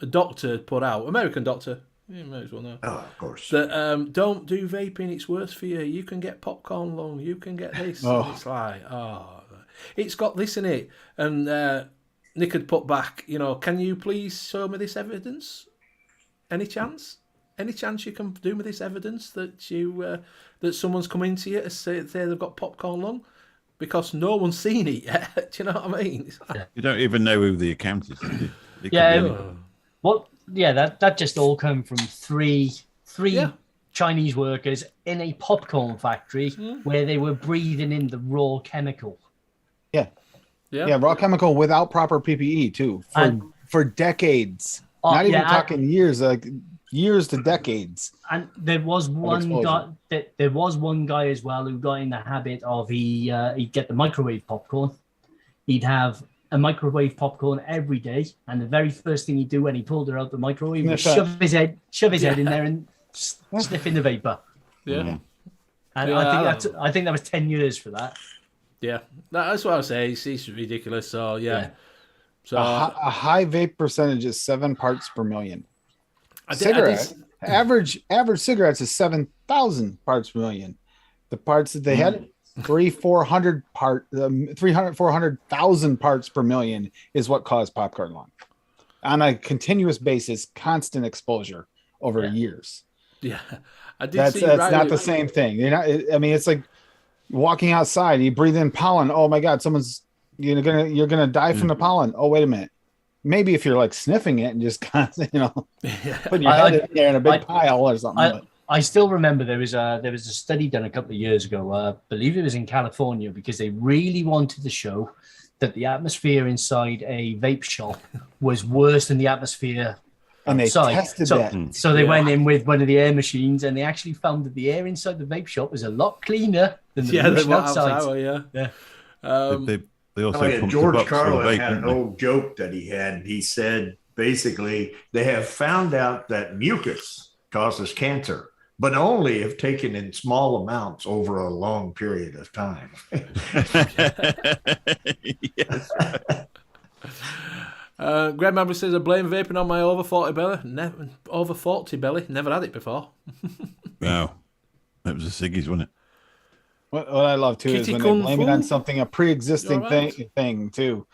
A doctor put out, American doctor. You may as well know. Oh, of course. That don't do vaping, it's worse for you. You can get popcorn lung, you can get this. And it's like, it's got this in it. And Nick had put back, you know, can you please show me this evidence? Any chance? Any chance you can do me this evidence that you that someone's come into you to say they've got popcorn lung? Because no one's seen it yet. Do you know what I mean? Like, You don't even know who the account is. It could Yeah. be- What? Yeah, that just all come from three Chinese workers in a popcorn factory where they were breathing in the raw chemical. Yeah, raw chemical without proper PPE too for decades. Not even talking years, like years to decades. And there was one guy. There was one guy as well who got in the habit of he'd get the microwave popcorn. He'd have a microwave popcorn every day, and the very first thing he'd do when he pulled her out the microwave was shove his head in there and sniff in the vapor. Yeah. And I think that was 10 years for that. Yeah. That's what I say. It's ridiculous. So yeah. So A high vape percentage is 7 parts per million. Average cigarettes is 7,000 parts per million. The parts that they had 400,000 parts per million is what caused popcorn lung on a continuous basis, constant exposure over years. Yeah, That's not the same thing. You're not. I mean, it's like walking outside. You breathe in pollen. Oh my God, you're gonna die from the pollen. Oh wait a minute. Maybe if you're like sniffing it and just putting your head in there in a big pile or something. I still remember there was a study done a couple of years ago. I believe it was in California, because they really wanted to show that the atmosphere inside a vape shop was worse than the atmosphere and outside. They tested that. So they went in with one of the air machines, and they actually found that the air inside the vape shop was a lot cleaner than the machine outside. They also George Carlin had an old joke that he had. He said, basically, they have found out that mucus causes cancer, but only if taken in small amounts over a long period of time. Yes. Greg Mabry says, I blame vaping on my over 40 belly. Over 40 belly. Never had it before. Wow. That was the ciggies, wasn't it? What I love too is when they blame it on something, a pre-existing thing too.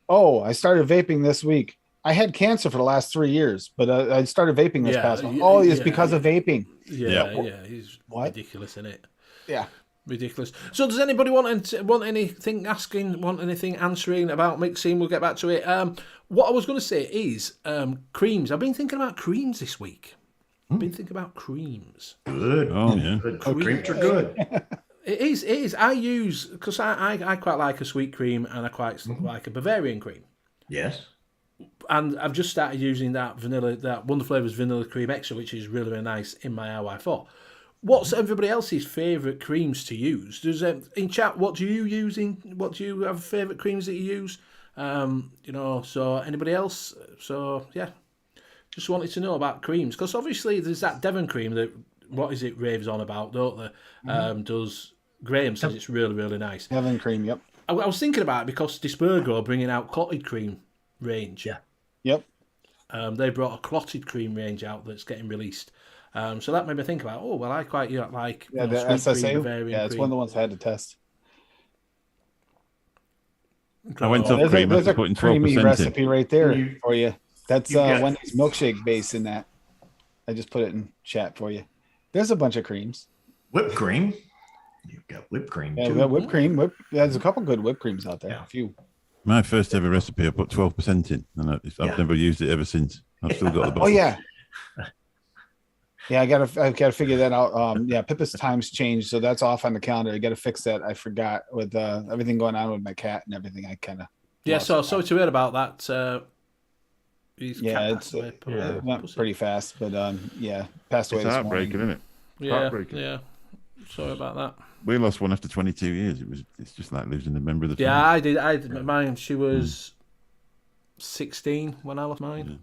Oh, I started vaping this week. I had cancer for the last 3 years, but I started vaping this past one. Oh, it's because of vaping. Yeah. He's ridiculous, isn't it? Yeah. Ridiculous. So does anybody want anything asking, want anything answering about mixing? We'll get back to it. What I was going to say is creams. I've been thinking about creams this week. Good. Oh, yeah. Good. Creams are good. It is. I use, because I quite like a sweet cream, and I quite like a Bavarian cream. Yes. And I've just started using that Wonder Flavors Vanilla Cream Extra, which is really, really nice in my RY4. What's everybody else's favourite creams to use? Does in chat, what do you have favourite creams that you use? So anybody else? So yeah, just wanted to know about creams, because obviously there's that Devon cream that raves on about, don't they? Does Graham says it's really, really nice. Devon cream, yep. I was thinking about it because Dispergo are bringing out clotted cream range. Yeah. Yep. They brought a clotted cream range out that's getting released. So that made me think about, I quite like the SSA. cream, Bavarian it's cream. one of the ones I had to test. I went off cream. There's a putting creamy 12% recipe in. right there for you. That's Wendy's milkshake base in that. I just put it in chat for you. There's a bunch of creams. Whipped cream. You've got whipped cream Yeah, too. we got whipped cream. There's a couple good whipped creams out there. Yeah. A few. My first ever recipe, I put 12% in, and I've never used it ever since. I've still got the bottle. Oh yeah. Yeah, I gotta figure that out. Yeah, Pippa's times changed, so that's off on the calendar. I gotta fix that. I forgot with everything going on with my cat and everything. I kind of So sorry to hear about that. It went pretty fast, but passed away It's this heartbreaking, morning. isn't it? Yeah, Heartbreaking. yeah. Sorry about that. We lost one after 22 years. It's just like losing a member of the family. Yeah, I did mine. She was 16 when I lost mine.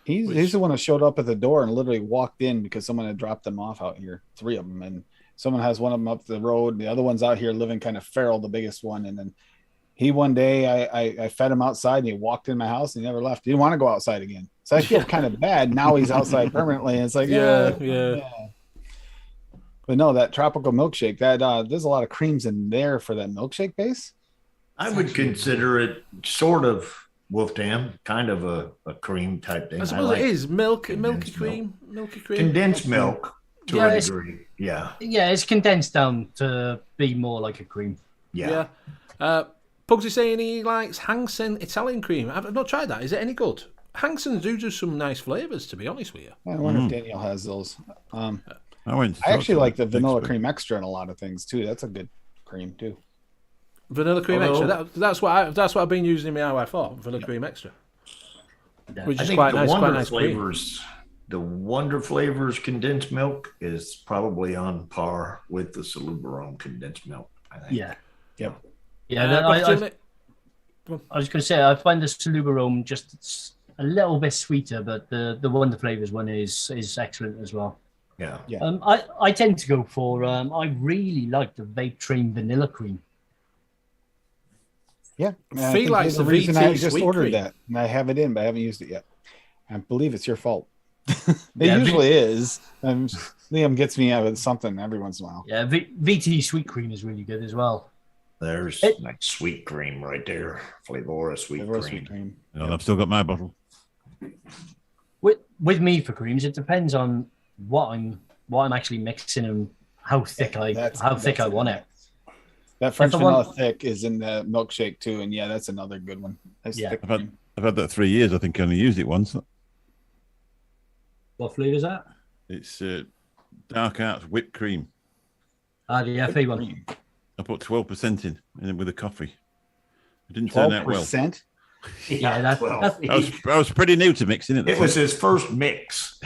He's the one that showed up at the door and literally walked in because someone had dropped them off out here. 3 of them, and someone has one of them up the road. The other one's out here living kind of feral, the biggest one. And then he one day I fed him outside and he walked in my house and he never left. He didn't want to go outside again. So I feel kind of bad. Now he's outside permanently. And it's like, yeah. But no, that tropical milkshake, there's a lot of creams in there for that milkshake base. I would consider it sort of Wolf Dam, kind of a cream type thing. I suppose it is milky cream. Condensed milk to a degree. Yeah. Yeah, it's condensed down to be more like a cream. Yeah. Pugsy saying he likes Hansen Italian cream. I've not tried that. Is it any good? Hansen do some nice flavours, to be honest with you. I wonder if Daniel has those. I actually like the vanilla cream extra in a lot of things too. That's a good cream too. Vanilla cream extra. That's what I've been using in my IY4. Vanilla cream extra, which is quite nice. Quite nice flavors. The Wonder Flavors condensed milk is probably on par with the Salubarome condensed milk, I think. Yeah. Yep. Yeah. I was going to say I find the Salubarome just a little bit sweeter, but the Wonder Flavors one is excellent as well. Yeah. I tend to go for I really like the Vape Train vanilla cream. Yeah, Fee likes the VT I just sweet ordered cream. that, and I have it in, but I haven't used it yet. I believe it's your fault. It usually is. Liam gets me out of something every once in a while. Yeah, VT sweet cream is really good as well. There's like sweet cream right there. Flavora sweet cream. And I've still got my bottle. With me for creams, it depends on what I'm actually mixing and how thick I want it. That French vanilla thick is in the milkshake too, and yeah, that's another good one. I've had that 3 years. I think I only used it once. What flavour is that? It's Dark Arts whipped cream. The FA one. I put 12% in with a coffee. It didn't turn out well. 12%? Yeah, I was pretty new to mixing it. It was his first mix.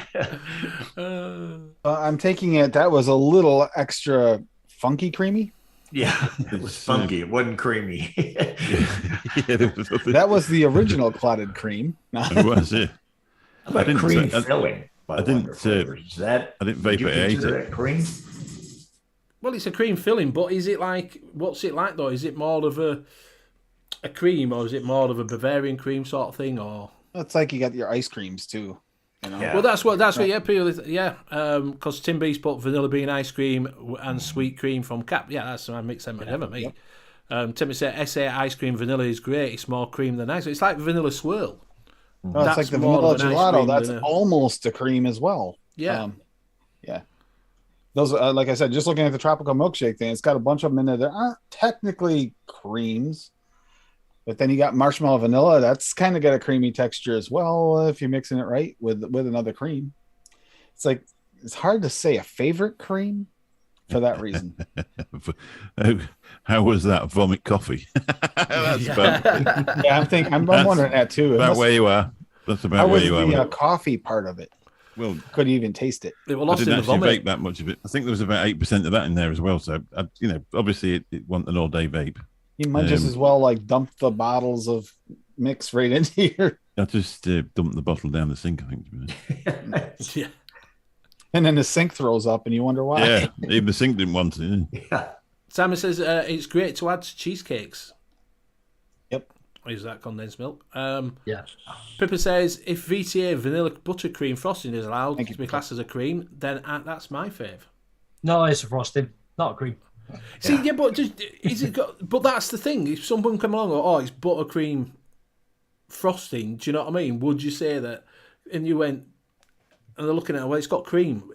I'm taking it. That was a little extra funky creamy. Yeah, it was funky. It wasn't creamy. That was the original clotted cream. It was, yeah. I didn't cream filling. I didn't vape it. I ate it. Cream. Well, it's a cream filling, but is it like? What's it like though? Is it more of a cream, or is it more of a Bavarian cream sort of thing, or? It's like you got your ice creams too. You know? Yeah. Well, that's what because Tim B's put vanilla bean ice cream and sweet cream from Cap. Yeah, that's I mix them together, mate. Timmy said SA ice cream vanilla is great. It's more cream than ice. It's like vanilla swirl. No, it's like the vanilla gelato. That's almost a cream as well. Yeah. Those, like I said, just looking at the tropical milkshake thing, it's got a bunch of them in there that aren't technically creams. But then you got marshmallow vanilla. That's kind of got a creamy texture as well if you're mixing it right with another cream. It's like it's hard to say a favorite cream for that reason. How was that? Vomit coffee. That's about, I'm wondering that too. About where you are. That's about where you are. The coffee part of it. Well, couldn't even taste it. I didn't actually vape that much of it. I think there was about 8% of that in there as well. So, obviously it wasn't an all-day vape. You might just as well like dump the bottles of mix right into here. I just dumped the bottle down the sink, I think. Yeah. And then the sink throws up and you wonder why. Yeah, even the sink didn't want it. Yeah. Simon says it's great to add to cheesecakes. Yep. Is that condensed milk? Yeah. Pippa says if VTA vanilla buttercream frosting is allowed to be classed as a cream, then that's my fave. No, it's a frosting, not a cream. See, but but that's the thing. If someone come along and it's buttercream frosting, do you know what I mean? Would you say that? And you went, and they're looking at it, well, it's got cream.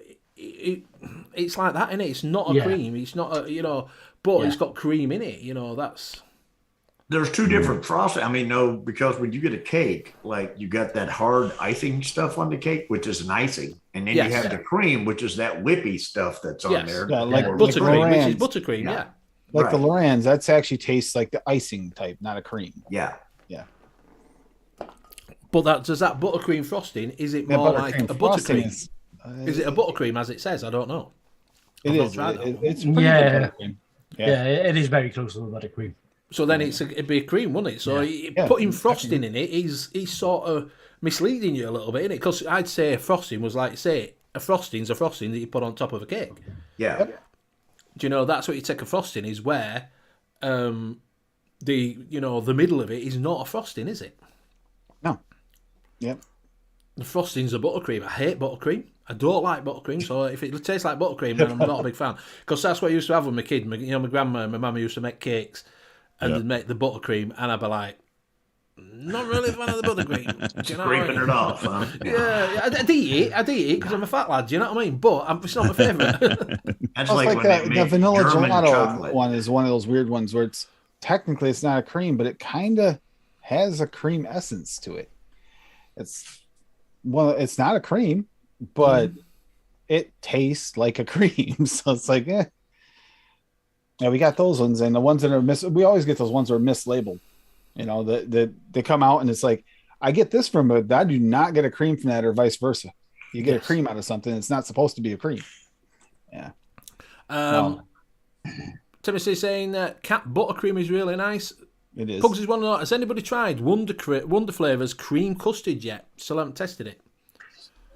it's like that, isn't it? It's not a cream. It's not a but it's got cream in it. That's. There's two different frosting. I mean, no, because when you get a cake, like you got that hard icing stuff on the cake, which is an icing, and then you have the cream, which is that whippy stuff that's on there. Yeah, like buttercream, which is buttercream. Yeah. Like the Lorenz, that's actually tastes like the icing type, not a cream. Yeah. But does that buttercream frosting? Is it more like a buttercream? Is it a buttercream as it says? I don't know. It is. It's pretty good buttercream. Yeah, it is very close to the buttercream. So then it'd be a cream, wouldn't it? So putting frosting in it is sort of misleading you a little bit, isn't it? Because I'd say frosting was like, say, a frosting's a frosting that you put on top of a cake. Yeah. Do you know that's what you take a frosting is where the middle of it is not a frosting, is it? No. Yep. The frosting's a buttercream. I hate buttercream. I don't like buttercream. So if it tastes like buttercream, then I'm not a big fan. Because that's what I used to have with my kid. My grandma and my mum used to make cakes and they'd make the buttercream, and I'd be like, not really a fan of the buttercream. Do you know Scraping it off, huh? Yeah, I'd eat it because I'm a fat lad. Do you know what I mean? But it's not my favourite. That's like when the vanilla German gelato chocolate. one is one of those weird ones where it's technically it's not a cream, but it kind of has a cream essence to it. It's not a cream, but it tastes like a cream. So it's like, Yeah, we got those ones, and the ones that are we always get those ones that are mislabeled. That they come out and it's like, I get this from it, but I do not get a cream from that, or vice versa. You get a cream out of something, it's not supposed to be a cream. Yeah. Timothy's saying that cat buttercream is really nice. It is. Pugs is one of the, has anybody tried Wonder Flavours cream custard yet? Still haven't tested it.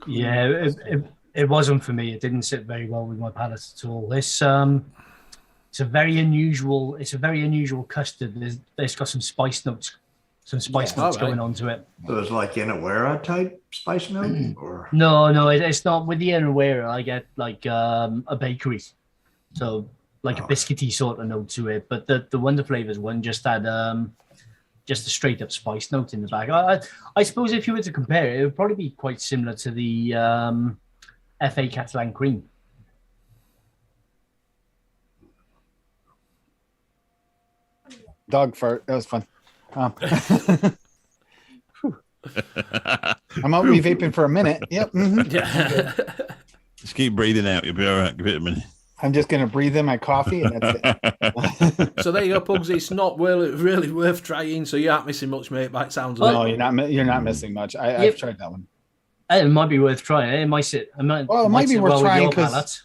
Yeah, it wasn't for me. It didn't sit very well with my palate at all. It's a very unusual custard. It's got some spice notes going on to it. So it's like Inawera type spice note, or no, it's not. With the Inawera, I get like a bakery, so like a biscuity sort of note to it. But the Wonder Flavors one just had just a straight up spice note in the back. I suppose if you were to compare it, it would probably be quite similar to the FA Catalan cream. Dog fart. That was fun. I'm out vaping for a minute. Yep. Mm-hmm. Yeah. Just keep breathing out. You'll be all right. Give it a minute. I'm just going to breathe in my coffee, and that's it. So there you go, Pugs. It's not really worth trying, so you aren't missing much, mate, by the sounds of it. No, you're not missing much. I've tried that one. It might be worth trying. It might sit. It might be worth trying because because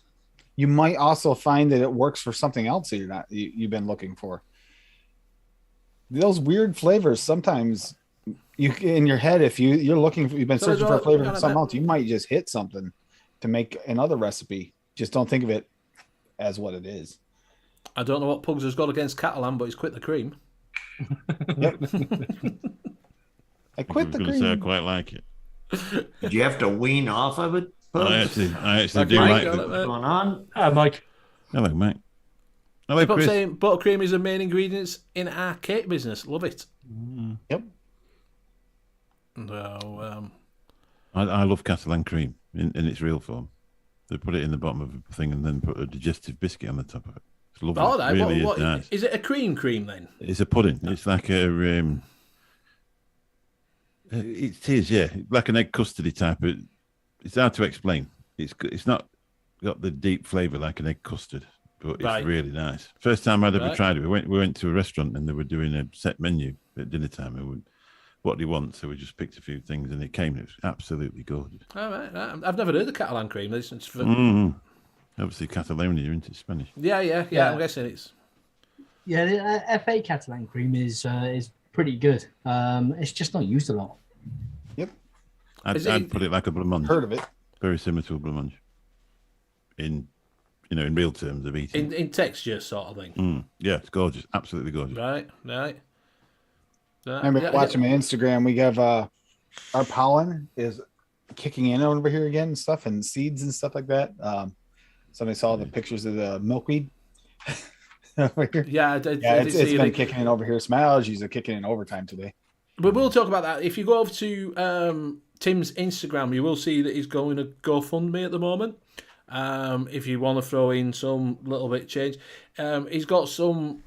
you might also find that it works for something else that you've been looking for. Those weird flavors, sometimes you in your head, if you've been searching for a flavor for something else, you might just hit something to make another recipe. Just don't think of it as what it is. I don't know what Pugs has got against Catalan, but he's quit the cream. Yep. I quit the cream. Say I quite like it. did you have to wean off of it? I actually do like it. What's going on? Mike. Hello, mate. Hello, People Chris. saying buttercream is the main ingredients in our cake business. Love it. Yep. No, I love Catalan cream in its real form. They put it in the bottom of a thing and then put a digestive biscuit on the top of it. It's lovely. Oh, that, really what, is nice. Is it a cream then? It's a pudding. It's like a... it is, yeah. Like an egg custardy type. It's hard to explain. It's not got the deep flavour like an egg custard, but it's really nice. First time I'd ever tried it, we went to a restaurant and they were doing a set menu at dinner time. And we, what do you want? So we just picked a few things and it came. It was absolutely gorgeous. All right. I've never heard of Catalan cream. Obviously, Catalonia, isn't it? Spanish. Yeah. I'm guessing it's. Yeah, the FA Catalan cream is pretty good. It's just not used a lot. Yep. I'd put it like a blancmange. Heard of it? Very similar to a blancmange. In real terms of eating. In texture, sort of thing. Yeah, it's gorgeous. Absolutely gorgeous. Right. I remember watching my Instagram. We have our pollen is kicking in over here again and stuff, and seeds and stuff like that. Somebody saw the pictures of the milkweed over here. Yeah, it's been kicking in over here. Some allergies are kicking in overtime today. But we'll talk about that. If you go over to Tim's Instagram, you will see that he's going to GoFundMe at the moment. If you want to throw in some little bit change, he's got some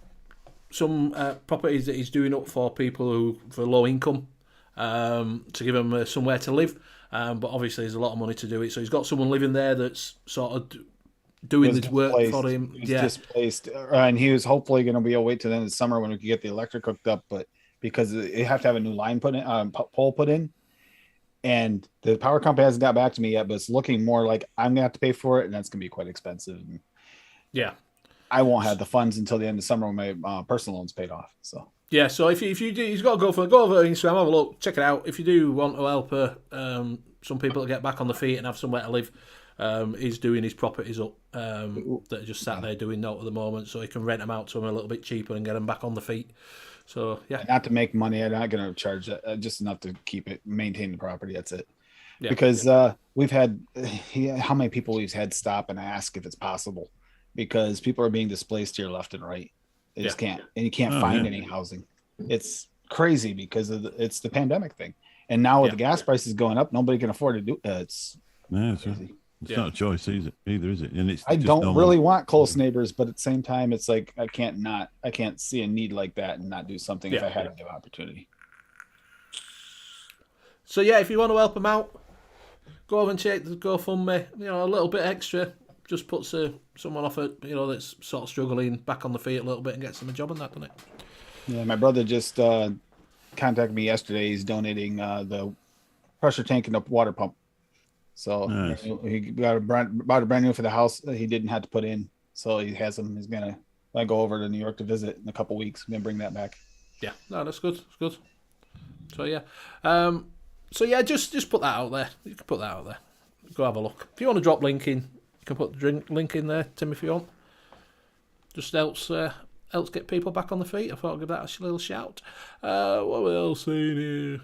properties that he's doing up for people who for low income, to give them somewhere to live. But obviously, there's a lot of money to do it. So he's got someone living there that's sort of doing this work for him. He was displaced, and he was hopefully going to be able to wait till the end of the summer when we could get the electric hooked up. But because you have to have a new line put in, pole put in, and the power company hasn't got back to me yet. But it's looking more like I'm going to have to pay for it, and that's going to be quite expensive. And yeah, I won't have the funds until the end of summer when my personal loan's paid off. So. Yeah, so if you do, he's got to go over Instagram, have a look, check it out. If you do want to help some people to get back on the feet and have somewhere to live, he's doing his properties up that are just sat there doing naught at the moment, so he can rent them out to them a little bit cheaper and get them back on the feet. So yeah, not to make money, I'm not going to charge that, just enough to keep it, maintain the property. That's it. Yeah. Because we've had how many people we've had stop and ask if it's possible, because people are being displaced here left and right. They just can't, and you can't find any housing. It's crazy because it's the pandemic thing, and now with the gas prices going up, nobody can afford to do it. It's not a choice either, is it? And I don't really want close neighbors, but at the same time, it's like I can't see a need like that and not do something if I had the opportunity. So yeah, if you want to help them out, go over and check the GoFundMe. A little bit extra just puts someone off it, that's sort of struggling back on the feet a little bit and gets them a job on that, doesn't it? Yeah, my brother just contacted me yesterday. He's donating the pressure tank and the water pump. So nice. He bought a brand new for the house that he didn't have to put in. So he has them. He's going to go over to New York to visit in a couple weeks and then bring that back. Yeah, no, that's good. That's good. So yeah. Just put that out there. You can put that out there. Go have a look. If you want to drop link in, you can put the link in there, Tim, if you want. Just helps get people back on the feet. I thought I'd give that a little shout. What were else saying here?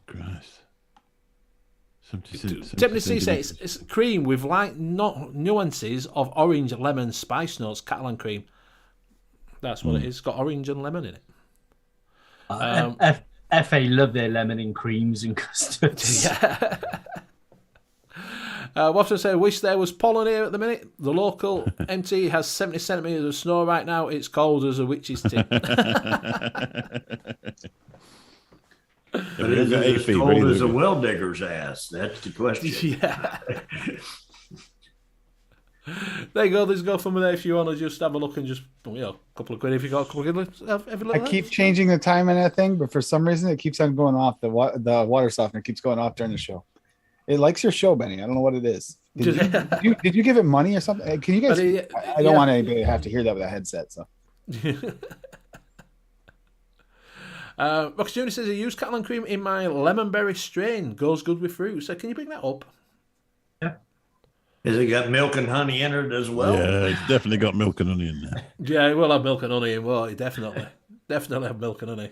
Christ. Tiffany C says it's cream with light nuances of orange, lemon, spice notes, Catalan cream. That's what it is. It's got orange and lemon in it. FA love their lemon in creams and custards. Yeah. What's say? Wish there was pollen here at the minute. The local MT has 70 centimetres of snow right now. It's cold as a witch's tip. But is it as cold as a well digger's ass? That's the question. Yeah. There you go. There's GoFundMe there if you want to just have a look and just, a couple of quid if you got a couple of quid. I keep changing the time in that thing, but for some reason it keeps on going off. The water softener keeps going off during the show. It likes your show, Benny. I don't know what it is. Did you give it money or something? Can you guys? I don't want anybody to have to hear that with a headset. So. Rox Jr. says, I use Catalan cream in my lemon berry strain. Goes good with fruit. So can you bring that up? Yeah. Has it got milk and honey in it as well? Yeah, it's definitely got milk and honey in there. Yeah, it will have milk and honey in it, definitely. Definitely have milk and honey.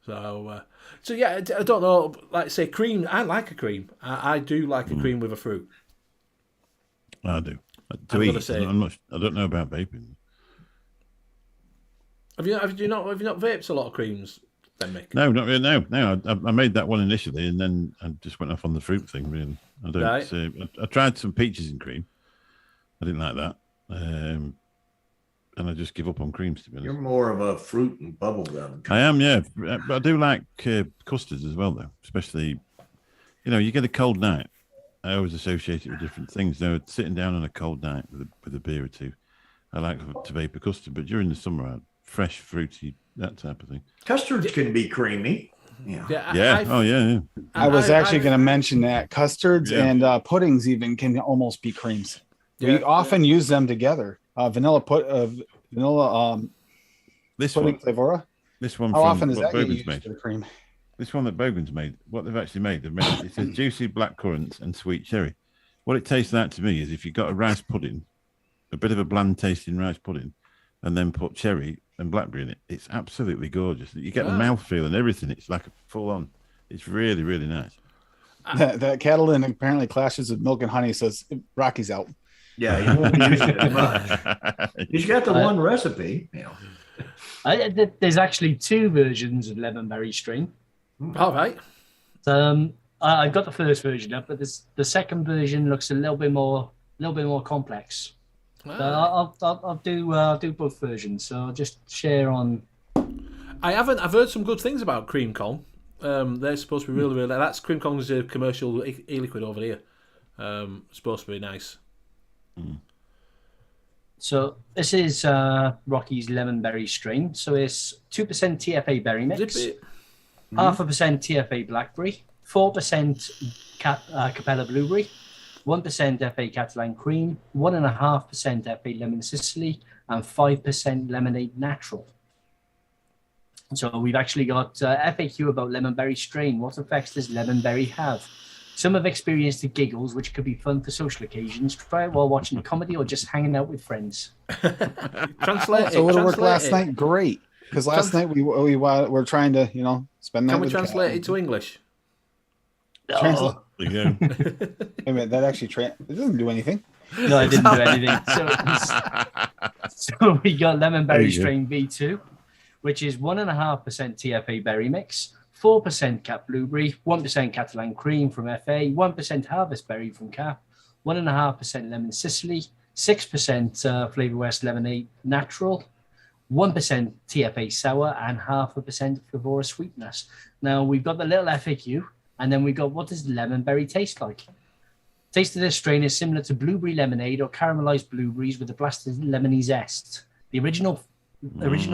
So yeah, I don't know, like say cream, I like a cream. I do like a cream with a fruit. I do. I don't know about vaping. Have you not vaped a lot of creams then, Mick? No, not really. No. I made that one initially, and then I just went off on the fruit thing. Really, I don't. Right. I tried some peaches and cream. I didn't like that, and I just give up on creams. To be honest, you're more of a fruit and bubble gum. I am, yeah, but I do like custards as well, though. Especially, you get a cold night. I always associate it with different things. Sitting down on a cold night with a beer or two, I like to vape a custard. But during the summer, fresh, fruity, that type of thing. Custards can be creamy. Yeah. I was actually going to mention that custards and puddings even can almost be creams. Yeah. We often use them together. Vanilla pudding flavora. This one. How often is that used for the cream? This one that Bogan's made. What they've actually made, it says juicy black currants and sweet cherry. What it tastes like to me is if you've got a rice pudding, a bit of a bland tasting rice pudding, and then put cherry and blackberry in it. It's absolutely gorgeous. You get the mouthfeel and everything. It's like full on. It's really, really nice. That Catalan apparently clashes with milk and honey, so Rocky's out. Yeah, you won't use it as much. He's got the one recipe. There's actually two versions of lemon berry strain. All right. I've got the first version up, but the second version looks a little bit more complex. So I'll do both versions. So I'll just share on. I've heard some good things about Cream Con. They're supposed to be really, really. That's Cream Con's commercial e-liquid over here. Supposed to be nice. So this is Rocky's lemon berry strain. So it's 2% TFA berry mix, 0.5% TFA blackberry, 4% Capella blueberry, 1% FA Catalan cream, 1.5% FA lemon Sicily, and 5% lemonade natural. So we've actually got FAQ about lemon berry strain. What effects does lemon berry have? Some have experienced the giggles, which could be fun for social occasions. Try it while watching a comedy or just hanging out with friends. Translate So it. it worked last it. night. Great, because last night we were trying to spend. Can we translate it to English? Translate. Yeah. Wait a minute, that actually it doesn't do anything. No, I didn't do anything. So we got lemon berry strain V2, which is 1.5% TFA berry mix, 4% Cap blueberry, 1% Catalan cream from FA, 1% harvest berry from Cap, 1.5% lemon Sicily, 6% Flavor West lemonade natural, 1% TFA sour, and 0.5% Flavora sweetness. Now we've got the little FAQ, and then we've got what does lemon berry taste like? Taste of this strain is similar to blueberry lemonade or caramelized blueberries with a blasted lemony zest. The original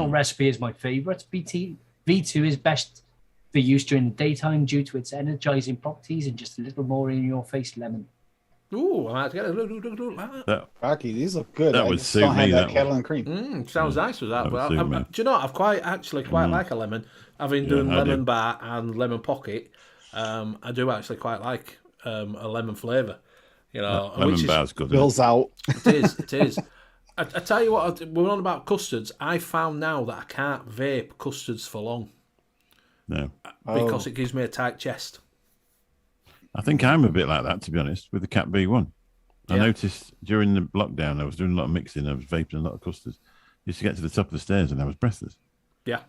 recipe is my favorite. V2 is best for use during the daytime due to its energizing properties and just a little more in your face lemon. Ooh, I might get it. Rocky, these look good. That I would just suit don't have me, that that kettle and cream. Sounds nice with that. That would Well, suit me. do you know what? I've quite like a lemon. Having done I lemon do. bar and lemon pocket, I do actually quite like a lemon flavour. Lemon bar's good. Bill's out. It is. I tell you what, we're on about custards. I found now that I can't vape custards for long No. because it gives me a tight chest. I think I'm a bit like that, to be honest, with the Cat B1. I noticed during the lockdown, I was doing a lot of mixing. I was vaping a lot of custards. Used to get to the top of the stairs and I was breathless. Yeah.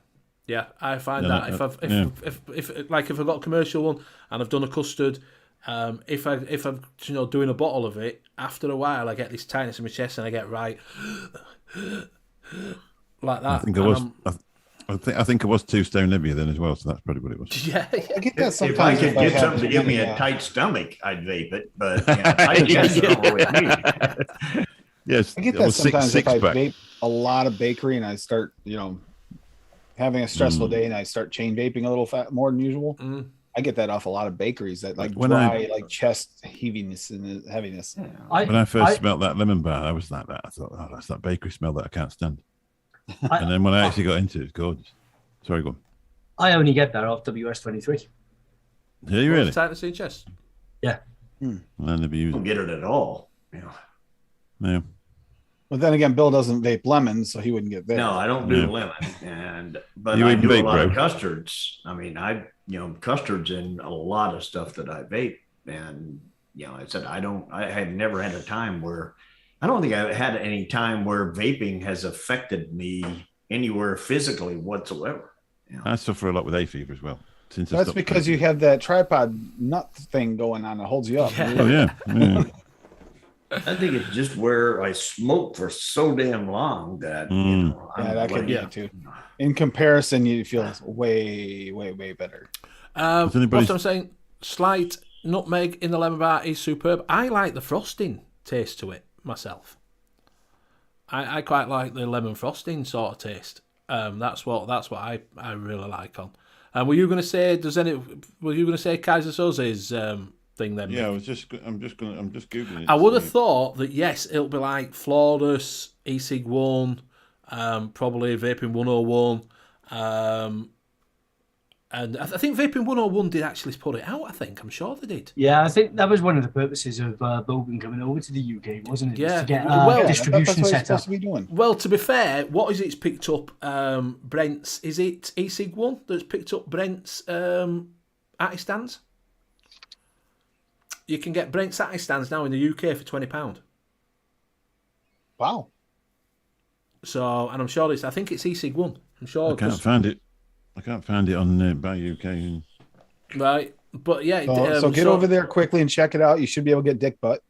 I find that if I've got a commercial one and I've done a custard, if I'm doing a bottle of it, after a while I get this tightness in my chest and I get right like that. I think I was. I think I was 2 stone heavier then as well, so that's probably what it was. Yeah. I get that If I sometimes. could get something to give me a a tight stomach, I'd vape it. But tight chest is all with me. Yes, I get that sometimes if I pack. vape a lot of bakery and I start, having a stressful day and I start chain vaping a little more than usual. I get that off a lot of bakeries that When dry chest heaviness and heaviness. When I first smelled that lemon bar, I was like that. I thought, oh, that's that bakery smell that I can't stand. And then when I actually got into it, it's gorgeous. Sorry, go on. I only get that off WS23. Yeah, you really? Tightness in your chest. Yeah. I never I use don't it. get it at all. No. But then again, Bill doesn't vape lemons, so he wouldn't get vape. No, I don't do lemon, but You I eat do a vape, lot of bro? custards. I mean, custards in a lot of stuff that I vape, and I said I had never had a time where I don't think I had any time where vaping has affected me anywhere physically whatsoever. I suffer a lot with hay fever as well. Since That's because you have that tripod nut thing going on that holds you up. Oh yeah. I think it's just where I smoked for so damn long that that could be it too. In comparison, you feel way, way, way better. What I'm saying, slight nutmeg in the lemon bar is superb. I like the frosting taste to it myself. I quite like the lemon frosting sort of taste. That's what I really like on. Were you going to say Kaiser Soze's thing then? Yeah, I'm just googling it. I would have thought that yes, it'll be like Flawless, e-cig 1, probably Vaping 101, and I think Vaping 101 did actually put it out. I'm sure they did. Yeah, I think that was one of the purposes of Bogan coming over to the UK, wasn't it? Yeah. To get that's distribution what set it's up. supposed to be doing. Well, to be fair, what is it's picked up? Brent's, is it e-cig 1 that's picked up Brent's arty stands? You can get Brent's arty stands now in the UK for £20. Wow. So, and I'm sure I think it's e-cig 1. I'm sure. I can't find it. I can't find it on Buy UK. Right. But yeah, So get over there quickly and check it out. You should be able to get dick butt.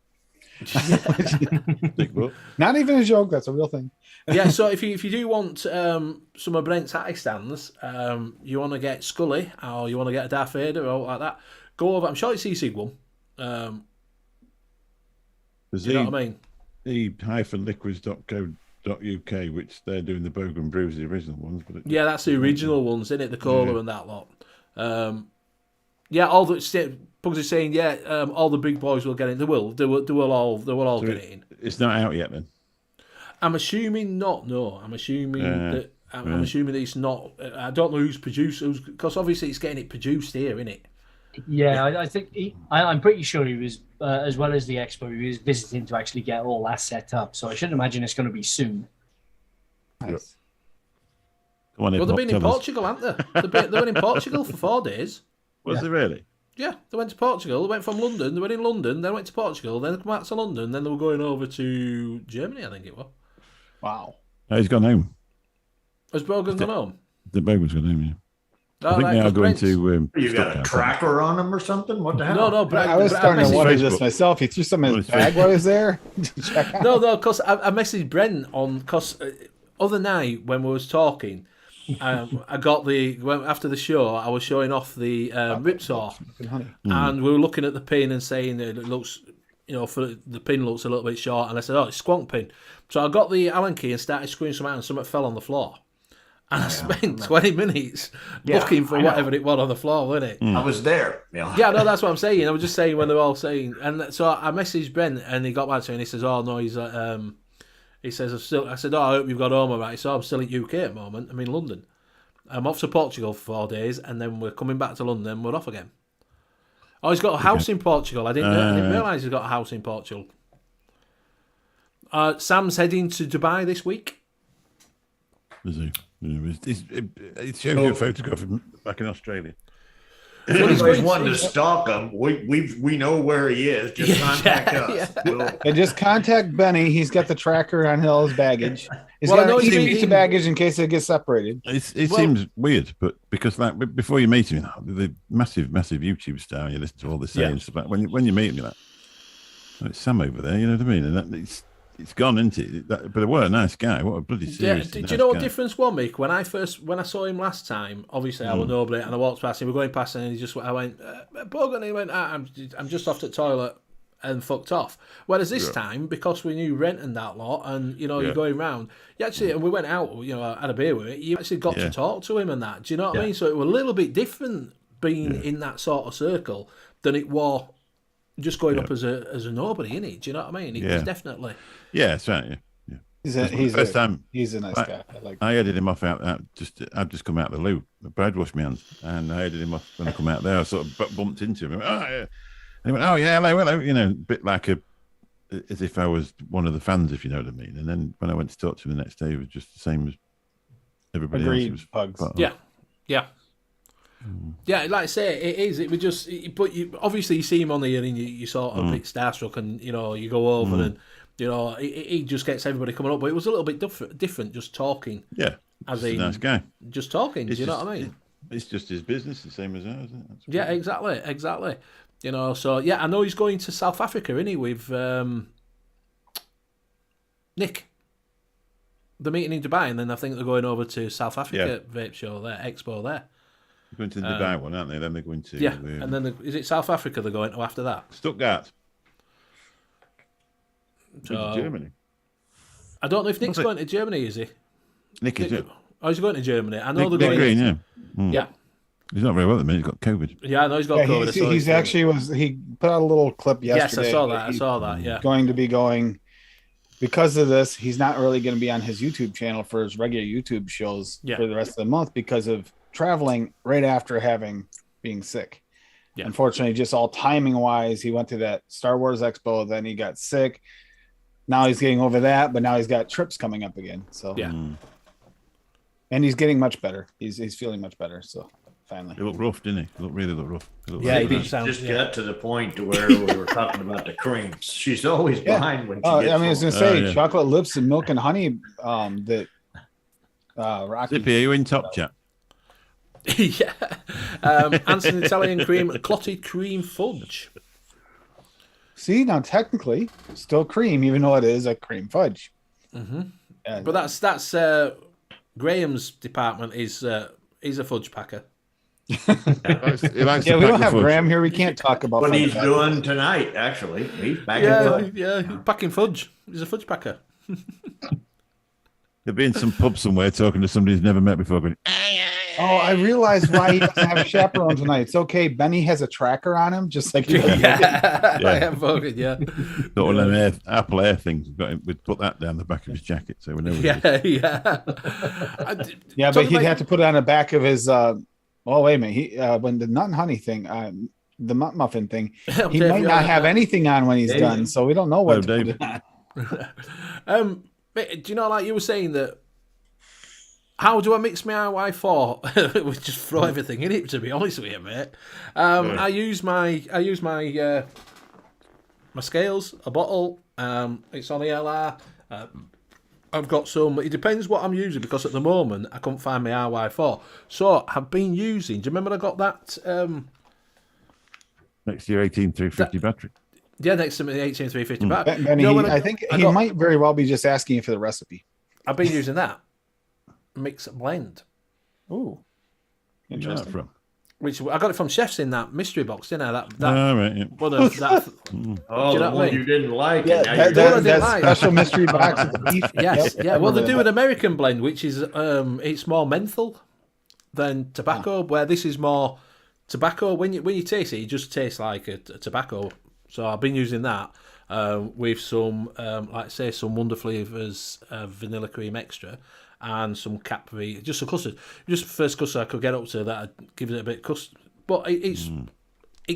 Big book. Not even a joke. That's a real thing. Yeah, so if you do want some of Brent's hattie stands, you want to get Scully or you want to get a Darth Vader or like that, go over. I'm sure it's EC one. You know what I mean? E-liquids.co.uk, which they're doing the Bogan Brews, the original ones. But Yeah, that's the original ones, isn't it? The cola and that lot. Yeah, all the Pugsy saying, all the big boys will get in. They will all get it in. It's not out yet, then. I'm assuming not. No, I'm assuming that. I'm assuming that it's not. I don't know who's produced, because obviously it's getting it produced here, isn't it? Yeah, I think I'm pretty sure he was, as well as the expo, he was visiting to actually get all that set up. So I should imagine it's going to be soon. Nice. Come on, Well, they've been in Portugal, haven't they? They were in Portugal for 4 days. Was they really? Yeah, they went to Portugal. They went from London. They were in London. Then went to Portugal. Then they come back to London. Then they were going over to Germany, I think it was. Wow. Oh, he's gone home. Has Brogan gone home? The Bogan's gone home, yeah. Oh, I think they are going to. You got a tracker on them or something? What the hell? No, Brad, I was starting to wonder this Facebook. myself. He threw some in his bag while he was there. Check out. No, because I messaged Brent on, because other night when we was talking, I got after the show, I was showing off the ripsaw, and we were looking at the pin and saying it looks, the pin looks a little bit short, and I said, oh, it's squonk pin. So I got the Allen key and started screwing some out, and something fell on the floor. And I spent 20 minutes looking for whatever it was on the floor, wasn't it? I was there. Yeah, no, that's what I'm saying. I was just saying when they're all saying, and so I messaged Brent, and he got back to me, and he says, "Oh no, he's he says, I said, oh, I hope you've got home all right." So I'm still in UK at the moment. I'm in London. I'm off to Portugal for 4 days, and then we're coming back to London. And we're off again. Oh, he's got a house in Portugal. I didn't realise he's got a house in Portugal. Sam's heading to Dubai this week. Is he? It shows you a photograph of him back in Australia. If anybody's wanting to stalk him, we know where he is. Just contact us. And just contact Benny. He's got the tracker on all his baggage. He's Well, I know got a he's piece been- of baggage in case it gets separated. It seems weird, but because before you meet him, the massive YouTube star, you listen to all this saying stuff. When you meet him, you're like, oh, it's Sam over there. You know what I mean? And it's gone, isn't it? But what a nice guy! What a bloody serious. Did nice you know what guy. difference was, Mick? When I saw him last time, obviously I was nobody, and I walked past him. We're going past, and I went, "Bug," and he went, "I'm just off to the toilet," and fucked off. Whereas this time, because we knew Rent and that lot, and you're going round, you actually, and we went out, had a beer with it. You actually got to talk to him and that. Do you know what I mean? So it was a little bit different being in that sort of circle than it was just going up as a nobody, innit? Do you know what I mean? It was definitely. Yeah, that's right. Yeah. He's First time he's a nice guy. I headed him off out. I'd just come out of the loo. Brad washed my hands, and I headed him off when I come out there. I sort of bumped into him. I went, oh yeah, and he went, oh yeah, hello. A bit like as if I was one of the fans, if you know what I mean. And then when I went to talk to him the next day, it was just the same as everybody Agreed, else. Pugs. Yeah. Yeah, like I say, it is. It would just, but obviously you see him on there and you sort of a bit starstruck, and you go over and he just gets everybody coming up. But it was a little bit different, just talking. Yeah, as a nice guy. Just talking. Do you know what I mean? It's just his business, the same as ours. Isn't it? Yeah, exactly. So I know he's going to South Africa, isn't he, with Nick. They're meeting in Dubai, and then I think they're going over to South Africa vape show there, expo there. They're going to the Dubai one, aren't they? Then they're going to and then is it South Africa they're going to after that? Stuttgart. So, Germany. I don't know if Nick's going to Germany, is he? Nick is. Oh, he's going to Germany. I know Nick they're going. Green, yeah. Yeah. He's not very well at the minute. He's got COVID. Yeah, I know he's got COVID. He put out a little clip yesterday. Yes, I saw that. Yeah. Going to be going because of this. He's not really going to be on his YouTube channel for his regular YouTube shows for the rest of the month because of traveling right after being sick. Yeah. Unfortunately, just all timing wise, he went to that Star Wars Expo, then he got sick. Now he's getting over that, but now he's got trips coming up again. So and he's getting much better. He's feeling much better. So finally, he looked rough, didn't he? He looked really rough. He did sound. Just got to the point to where we were talking about the creams. She's always behind when she gets. I was going to say chocolate lips and milk and honey. Rocky. Zippy, are you in Top Chat? Yeah. Anson Italian cream, clotted cream fudge. See, now technically, still cream, even though it is a cream fudge. But that's Graham's department is a fudge packer. He likes to we pack don't the have fudge. Graham here. We can't talk about What fudge he's packing. doing tonight, actually. He's back in Yeah, packing fudge. He's a fudge packer. He'll be in some pub somewhere talking to somebody he's never met before. Going, Oh, I realized why he doesn't have a chaperone tonight. It's okay. Benny has a tracker on him, just like you. Yeah, Yeah. I am voted. Yeah, got one of them Apple Air things. We'd put that down the back of his jacket, so we know. What yeah. Yeah, but he'd have to put it on the back of his. Oh, wait a minute. He when the nut and honey thing, the muffin thing, he might not have anything on when he's done, so we don't know what to put it on. Mate, do you know, like you were saying that? How do I mix my IY4? We just throw everything in it. To be honest with you, mate, I use my my scales, a bottle. It's on ELR. I've got some. It depends what I'm using because at the moment I couldn't find my IY4. So I've been using. Do you remember I got that? next to your 18350 battery. Yeah, next to the 18350 battery. Benny, I think he might very well be just asking you for the recipe. I've been using that. Mix and blend. Ooh, interesting. From? Which I got it from Chef's in that mystery box, didn't I? That Oh, right, yeah. one of that. Oh, you the know what I one mean? you didn't like. Yeah, and now you're that like. special mystery box of beef. Yes, Yep. yeah. Well, they do an American blend, which is it's more menthol than tobacco. Where this is more tobacco. When you taste it, it just tastes like a tobacco. So I've been using that with some, like say, some Wonder Flavours vanilla cream extra. And some Capri, just a custard. Just the first custard I could get up to that, I'd give it a bit of custard. But it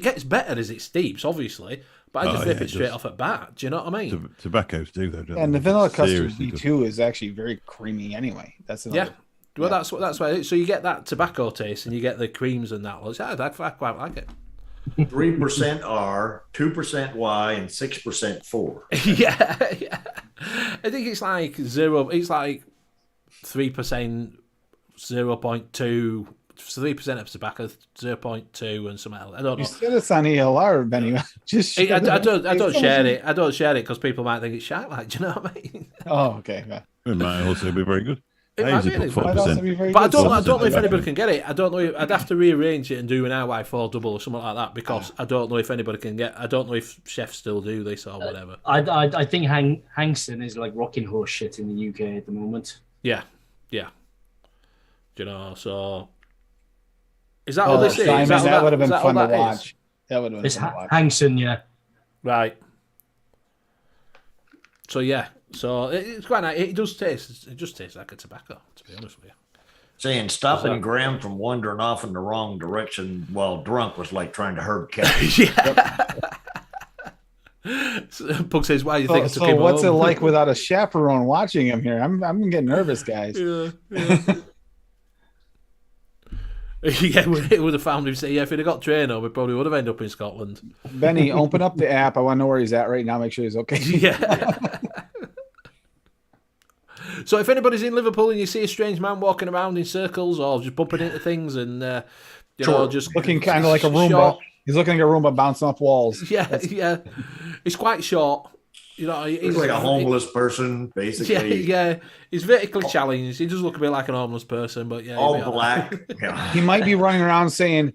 gets better as it steeps, obviously. But I just rip it straight off at bat. Do you know what I mean? Tobaccos do, though, don't And they? the vanilla custard Seriously B2 is actually very creamy anyway. That's another. Yeah. Well, that's why. So you get that tobacco taste, and you get the creams and that. I quite like it. 3% R, 2% Y, and 6% 4. yeah. I think it's like zero. It's like 3%, 0.2, 3% of tobacco, 0.2, and something else. I don't know. You said it's on ELR, Benny. Just I don't share it. I don't share it because people might think it's shite. Like, do you know what I mean? Oh, okay. Yeah. It might also be very good. It I might usually be, put Might also 4%. be very But I good. don't know if tobacco. anybody can get it. I don't know. I'd have to rearrange it and do an IY4 double or something like that because I don't know if anybody can get. I don't know if chefs still do this or whatever. I think Hangson is like rocking horse shit in the UK at the moment. Yeah. Do you know? So is that all this is? Simon, that would have been is that fun all to that is? watch. That would have been It's fun to watch. Hangson, yeah. Right. So yeah. So it's quite nice. It just tastes like a tobacco. To be honest with you. Saying stopping Graham from wandering off in the wrong direction while drunk was like trying to herd cattle. So Pug says, "Why do you think I took So him what's it home?" like without a chaperone watching him here? I'm getting nervous, guys. Yeah, we would have found him. Say, yeah, if he'd have got Trano, we probably would have ended up in Scotland. Benny, open up the app. I want to know where he's at right now. Make sure he's okay. Yeah. So if anybody's in Liverpool and you see a strange man walking around in circles or just bumping into things and you know, just Looking kind of like a Roomba. short. He's looking like a Roomba bouncing off walls. Yeah. He's quite short. You know, He's he's like a homeless person, basically. Yeah. He's vertically challenged. He does look a bit like an homeless person, but yeah. All he'll be all black. Yeah. He might be running around saying,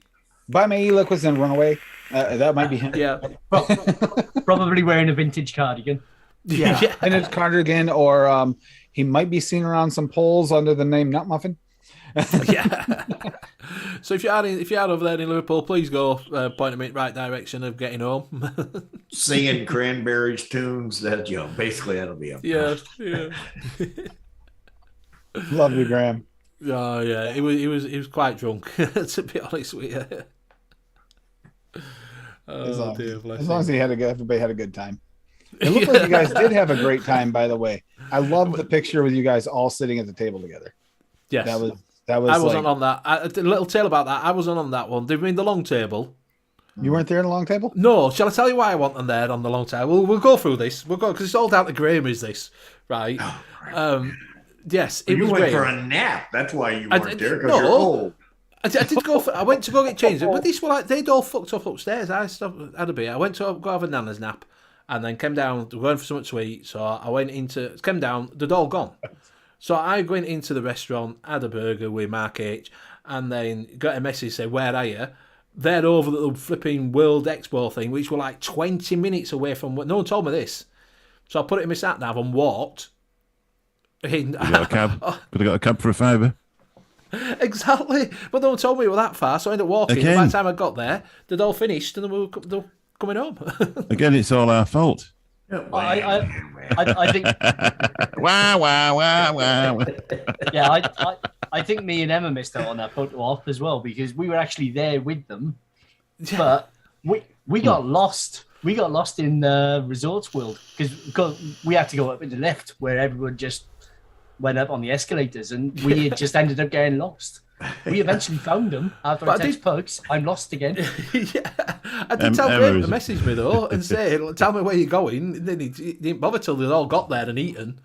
"Buy my e-liquids and run away." That might be him. Yeah. Probably wearing a vintage cardigan. Yeah. And it's cardigan, or he might be seen around some poles under the name Nut Muffin. Yeah. So if you are over there in Liverpool, please go point them in the right direction of getting home. Singing Cranberries tunes that, basically that'll be a Yeah. Love you, Graham. Oh yeah, he was quite drunk, to be honest with you. Oh dear, bless As long as him. everybody had a good time. It looked like you guys did have a great time, by the way. I love the picture with you guys all sitting at the table together. Yes. That was I wasn't like, on that. A little tale about that. I wasn't on that one. Did you mean the long table? you weren't there at a long table? No. Shall I tell you why I want them there on the long table? We'll go through this. We'll go because it's all down to Graham. Is this right? Yes, it you was went great. for a nap. That's why you weren't there, because no. you're old. I did go. I went to go get changed, but this were like they'd all fucked up upstairs. I had a beer. I went to go have a nana's nap, and then came down. Going for something to eat, so I went into. Came down. They'd all gone. So I went into the restaurant, had a burger with Mark H, and then got a message saying, "Where are you?" They're over the flipping World Expo thing, which were like 20 minutes away from. No one told me this, so I put it in my sat nav and walked. You got a cab? Could have got a cab for a £5. Exactly, but no one told me we were that far, so I ended up walking. Again. By the time I got there, they'd all finished and they were coming home. Again, it's all our fault. I think. Wow, wow, wow, wow. Yeah, I think me and Emma missed out on that photo op as well because we were actually there with them, but we got lost. We got lost in the Resorts World because we had to go up in the lift where everyone just went up on the escalators, and we had just ended up getting lost. We eventually found them after I text Pugs. I'm lost again. Yeah, I did tell Graham to message me though and say, "Tell me where you're going." And then he didn't bother till they'd all got there and eaten.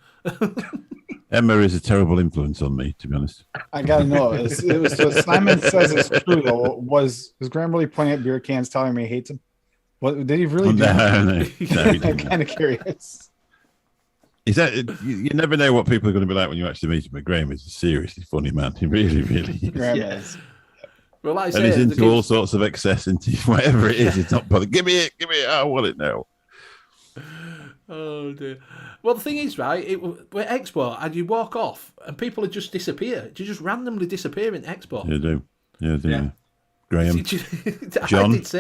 Emma is a terrible influence on me, to be honest. I gotta know. It was so Simon says it's true though. Was Graham really pointing at beer cans, telling me he hates him? What did he really do? No, I'm kind of curious. Is that you never know what people are going to be like when you actually meet him? But Graham is a seriously funny man. He really, really is. Graham is. Well, like I And say, he's into all sorts of excess, into whatever it is. He's not bothered. Give me it. I want it now. Oh dear. Well, the thing is, right? We're Expo, and you walk off, and people would just disappear. You just randomly disappear in Expo. You do. Yeah. Graham.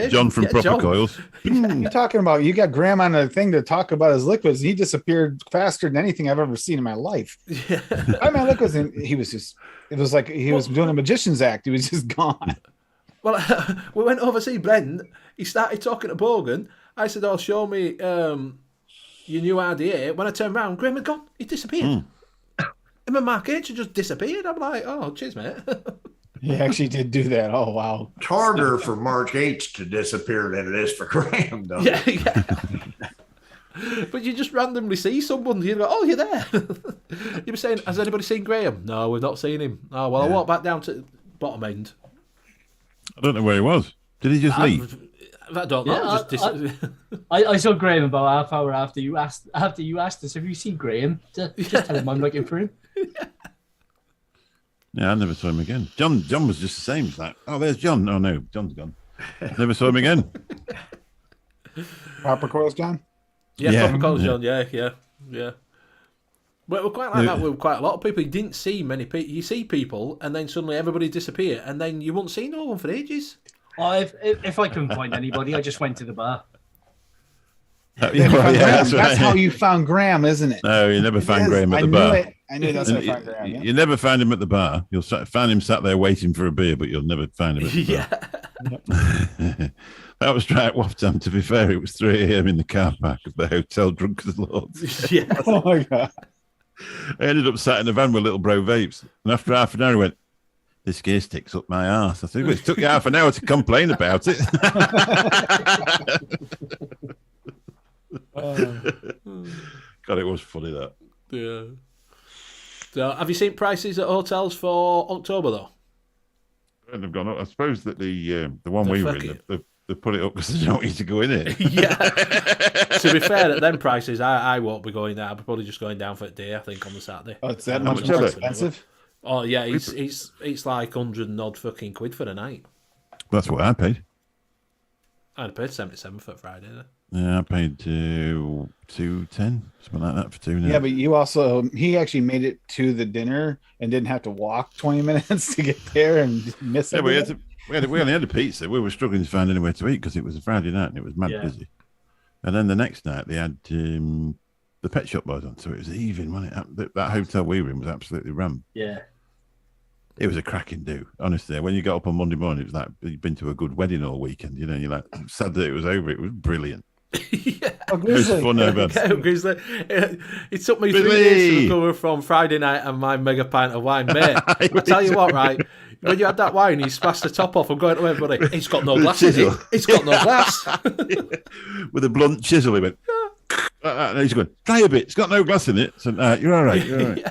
John from Proper John. Coils. What are you talking about? You got Graham on a thing to talk about his liquids. He disappeared faster than anything I've ever seen in my life. Yeah. I mean, liquids, and he was just. It was like he was doing a magician's act. He was just gone. Well, we went over to see Brent. He started talking to Bogan. I said, "Oh, show me your new RDA." When I turned around, Graham had gone. He disappeared. Him and Mark H just disappeared. I'm like, "Oh, cheers, mate." He actually did do that. Oh, wow. It's harder for Mark H to disappear than it is for Graham, though. Yeah. But you just randomly see someone, you go, "Oh, you're there." You were saying, "Has anybody seen Graham?" "No, we've not seen him." "Oh, well, I walked back down to the bottom end." I don't know where he was. Did he just leave? I don't know. Yeah, I saw Graham about half hour after you asked us, "Have you seen Graham?" Just tell him I'm looking for him. Yeah, I never saw him again. John was just the same. It's like, oh, there's John. Oh, no, John's gone. Never saw him again. Proper Coils, John? Yeah, Proper Coils, John. Yeah. But we're quite like that with quite a lot of people. You didn't see many people. You see people, and then suddenly everybody disappear, and then you won't see no one for ages. If I couldn't find anybody, I just went to the bar. That's how you found Graham, isn't it? No, you never found Graham at the bar. I knew that's how I found Graham. Yeah. You never find him at the bar. You'll find him sat there waiting for a beer, but you'll never find him at the bar. That was right one time. To be fair, it was 3 a.m. in the car park of the hotel, drunk as lords. Yeah. Oh my God. I ended up sat in the van with little bro vapes, and after half an hour, I went, "This gear sticks up my arse." I said, "Well, it took you half an hour to complain about it." God, it was funny that. Yeah. So, have you seen prices at hotels for October though? And they've gone up. I suppose that the one we were in, they put it up because they don't want you to go in it. Yeah. To be fair, at them prices, I won't be going there. I'll be probably just going down for a day, I think, on the Saturday. Oh, it's that much more expensive? Oh yeah, it's like 100 and odd fucking quid for the night. That's what I paid. I'd paid 77 for Friday. Yeah, I paid $210, something like that for 2 nights. Yeah, but he actually made it to the dinner and didn't have to walk 20 minutes to get there and miss it. We only had a pizza. We were struggling to find anywhere to eat because it was a Friday night and it was mad busy. And then the next night they had the Pet Shop Boys on, so it was even, wasn't it? That hotel we were in was absolutely rammed. Yeah. It was a cracking do, honestly. When you got up on Monday morning, it was like you'd been to a good wedding all weekend, and you're like sad that it was over. It was brilliant. Yeah. Oh, it was fun, Grizzly. It took me 3 days to recover from Friday night and my mega pint of wine, mate. I'll tell you what, right? When you had that wine, you smashed the top off. I'm going to everybody. It's got no glass in it. It's got no glass. With a blunt chisel, he went. He's going, try a bit. It's got no glass in it. So you're all right. You're all right.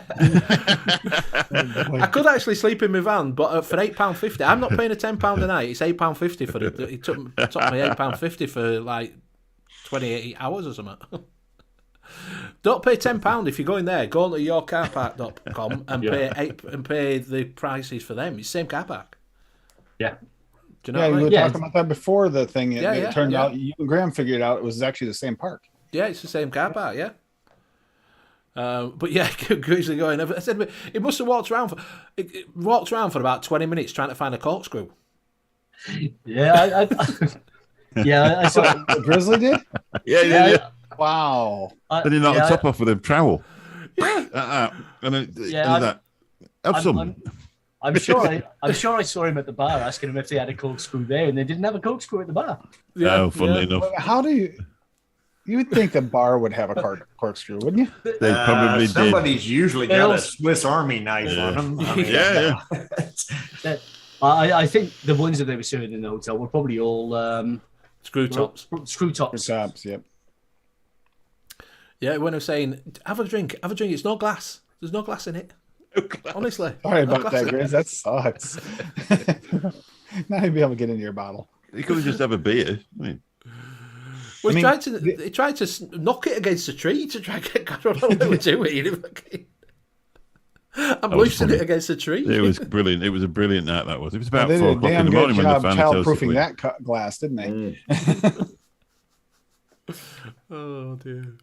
I could actually sleep in my van, but for £8.50, I'm not paying a £10 a night. It's £8.50 for it. It took me £8.50 for like 28 hours or something. Don't pay £10 if you're going there. Go on to yourcarpark.com and pay the prices for them. It's the same car park. Yeah. Do you know what I we mean? were talking about that before the thing. It turned out you and Graham figured out it was actually the same park. Yeah, it's the same car park, yeah. But yeah, usually going. I said it must have walked around for about 20 minutes trying to find a corkscrew. Yeah, I saw Grizzly did. Yeah. Wow. Then he knocked the top off with a trowel. Yeah. And then, have some. I'm sure I saw him at the bar asking him if they had a corkscrew there, and they didn't have a corkscrew at the bar. Funnily enough. How do you would think the bar would have a corkscrew, wouldn't you? They probably did. Somebody's usually got a Swiss Army knife on them. I mean, I think the ones that they were serving in the hotel were probably all screw tops. Screw tops. Yep. Yeah, when I was saying, have a drink. It's no glass. There's no glass in it. Honestly. Sorry about that, Grizz. That sucks. Now you'll be able to get into your bottle. You couldn't just have a beer. He tried to knock it against a tree to try and get. I don't know what they were doing. I'm loosening it against a tree. It was brilliant. It was a brilliant night. That was. It was about they 4 o'clock in the morning when the fan childproofing that glass, didn't they? Oh dear.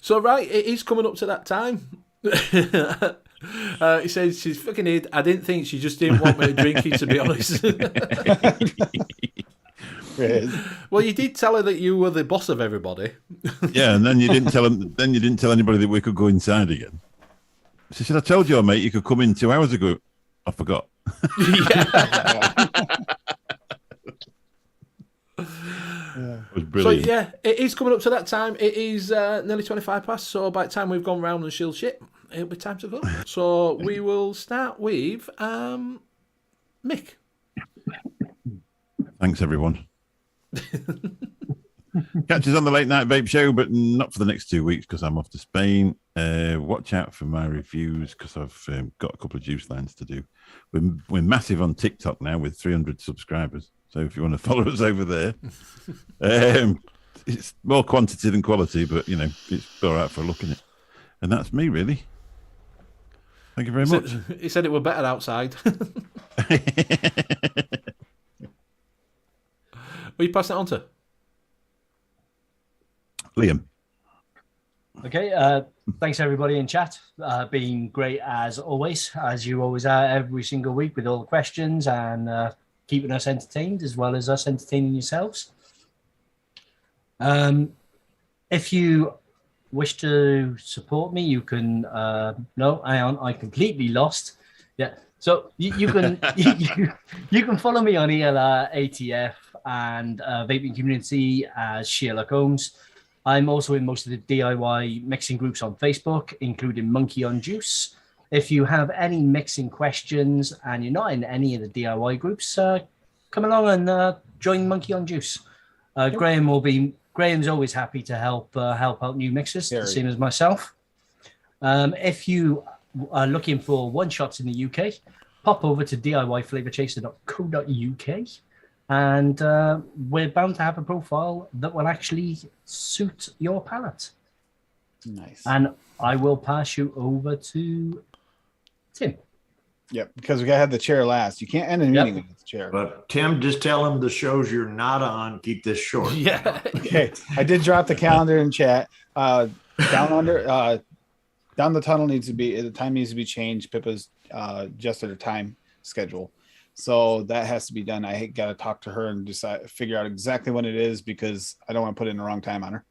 So right, it is coming up to that time. He says she's fucking idiot. I didn't think she just didn't want me to drink it, to be honest. Well, you did tell her that you were the boss of everybody. Yeah, and then you didn't tell him. Then you didn't tell anybody that we could go inside again. She said, "I told you, mate, you could come in 2 hours ago." I forgot. It was brilliant. So yeah, it is coming up to that time. It is nearly 25 past. So by the time we've gone round and shilled shit, it'll be time to go. So we will start with Mick. Thanks, everyone. Catch us on the Late Night Vape Show, but not for the next 2 weeks because I'm off to Spain. Watch out for my reviews because I've got a couple of juice lines to do. We're massive on TikTok now with 300 subscribers. So if you want to follow us over there, it's more quantity than quality, but it's all right for a look in it. And that's me, really. Thank you very much. He said it were better outside. Will you pass that on to? Liam. Okay, thanks everybody in chat. Been great as always, as you always are every single week with all the questions and keeping us entertained as well as us entertaining yourselves. If you wish to support me, you can. No, I completely lost. Yeah, so you can you can follow me on ELR ATF and Vaping Community as Sherlock Holmes. I'm also in most of the DIY mixing groups on Facebook, including Monkey on Juice. If you have any mixing questions and you're not in any of the DIY groups, come along and join Monkey on Juice. Graham's always happy to help out new mixers, the same as myself. If you are looking for one-shots in the UK, pop over to DIYFlavorchaser.co.uk. And we're bound to have a profile that will actually suit your palate. Nice. And I will pass you over to Tim. Yep, because we got to have the chair last. You can't end a meeting with the chair. But Tim, just tell him the shows you're not on. Keep this short. Yeah. Okay. I did drop the calendar in chat. Down the tunnel the time needs to be changed. Pippa's adjusted her time schedule. So that has to be done. I got to talk to her and figure out exactly when it is because I don't want to put in the wrong time on her.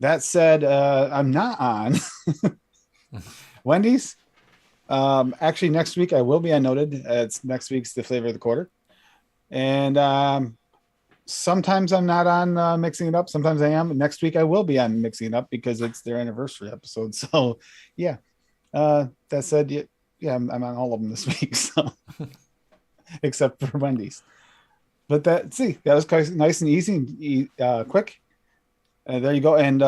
That said, I'm not on Wendy's. Actually, next week I will be on Noted. It's next week's the flavor of the quarter. And sometimes I'm not on Mixing It Up. Sometimes I am. Next week I will be on Mixing It Up because it's their anniversary episode. So, yeah. That said, yeah, I'm on all of them this week, so except for Wendy's. But that was quite nice and easy and quick. There you go. And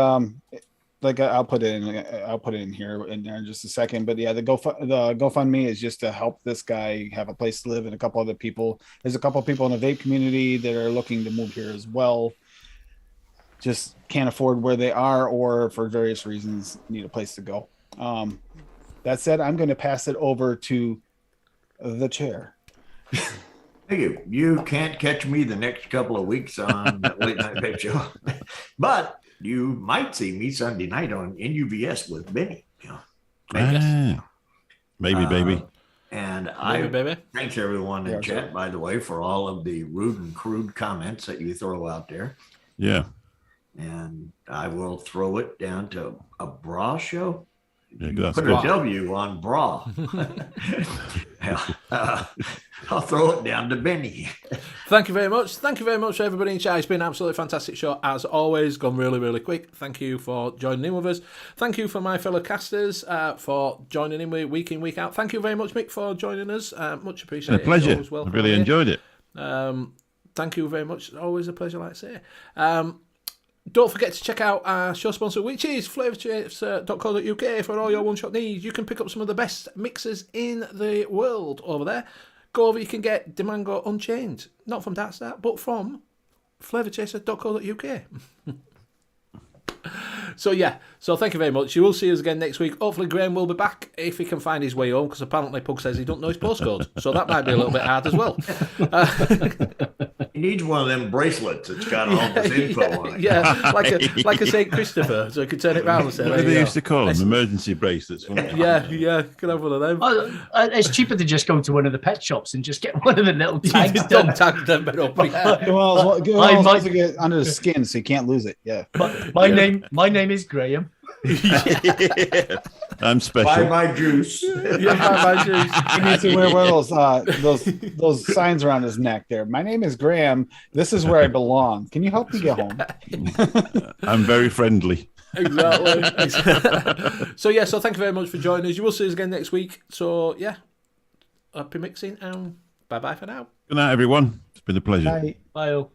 like I'll put it in here in there in just a second. But yeah, the GoFundMe is just to help this guy have a place to live, and a couple other people. There's a couple of people in the vape community that are looking to move here as well. Just can't afford where they are, or for various reasons need a place to go. That said, I'm going to pass it over to the chair. Thank you. You can't catch me the next couple of weeks on that Late Night Vape Show, but you might see me Sunday night on NUVS with Benny. Maybe, baby. And Baby. thanks everyone in chat, by the way, for all of the rude and crude comments that you throw out there. Yeah. And I will throw it down to a bra show. Yeah, put a W on bra. I'll throw it down to Benny. Thank you very much. Thank you very much, everybody in chat. It's been an absolutely fantastic show, as always. Gone really, really quick. Thank you for joining in with us. Thank you for my fellow casters for joining in week in, week out. Thank you very much, Mick, for joining us. Much appreciated. It's a pleasure. I really enjoyed it. Thank you very much. Always a pleasure, like I say. Don't forget to check out our show sponsor, which is flavorchips.co.uk for all your one-shot needs. You can pick up some of the best mixers in the world over there. Go over, you can get Demango Unchained, not from Darkstar, but from flavorchaser.co.uk. So thank you very much. You will see us again next week. Hopefully Graham will be back if he can find his way home, because apparently Pug says he don't know his postcode, so that might be a little bit hard as well. He needs one of them bracelets that's got all this info on it. Yeah, like a St. Christopher, so he could turn it round and say, what do they used to call them? Emergency bracelets. Yeah, could have one of them. It's cheaper to just go to one of the pet shops and just get one of the little tags done. Tag them up. Yeah. Well, I might get under the skin, so you can't lose it. Yeah. My name is Graham. I'm special. Buy my juice. Yeah, buy my juice. He needs to wear one of those signs around his neck there. My name is Graham. This is where I belong. Can you help me get home? I'm very friendly. Exactly. So thank you very much for joining us. You will see us again next week. So yeah, happy mixing and bye for now. Good night, everyone. It's been a pleasure. Bye. Bye.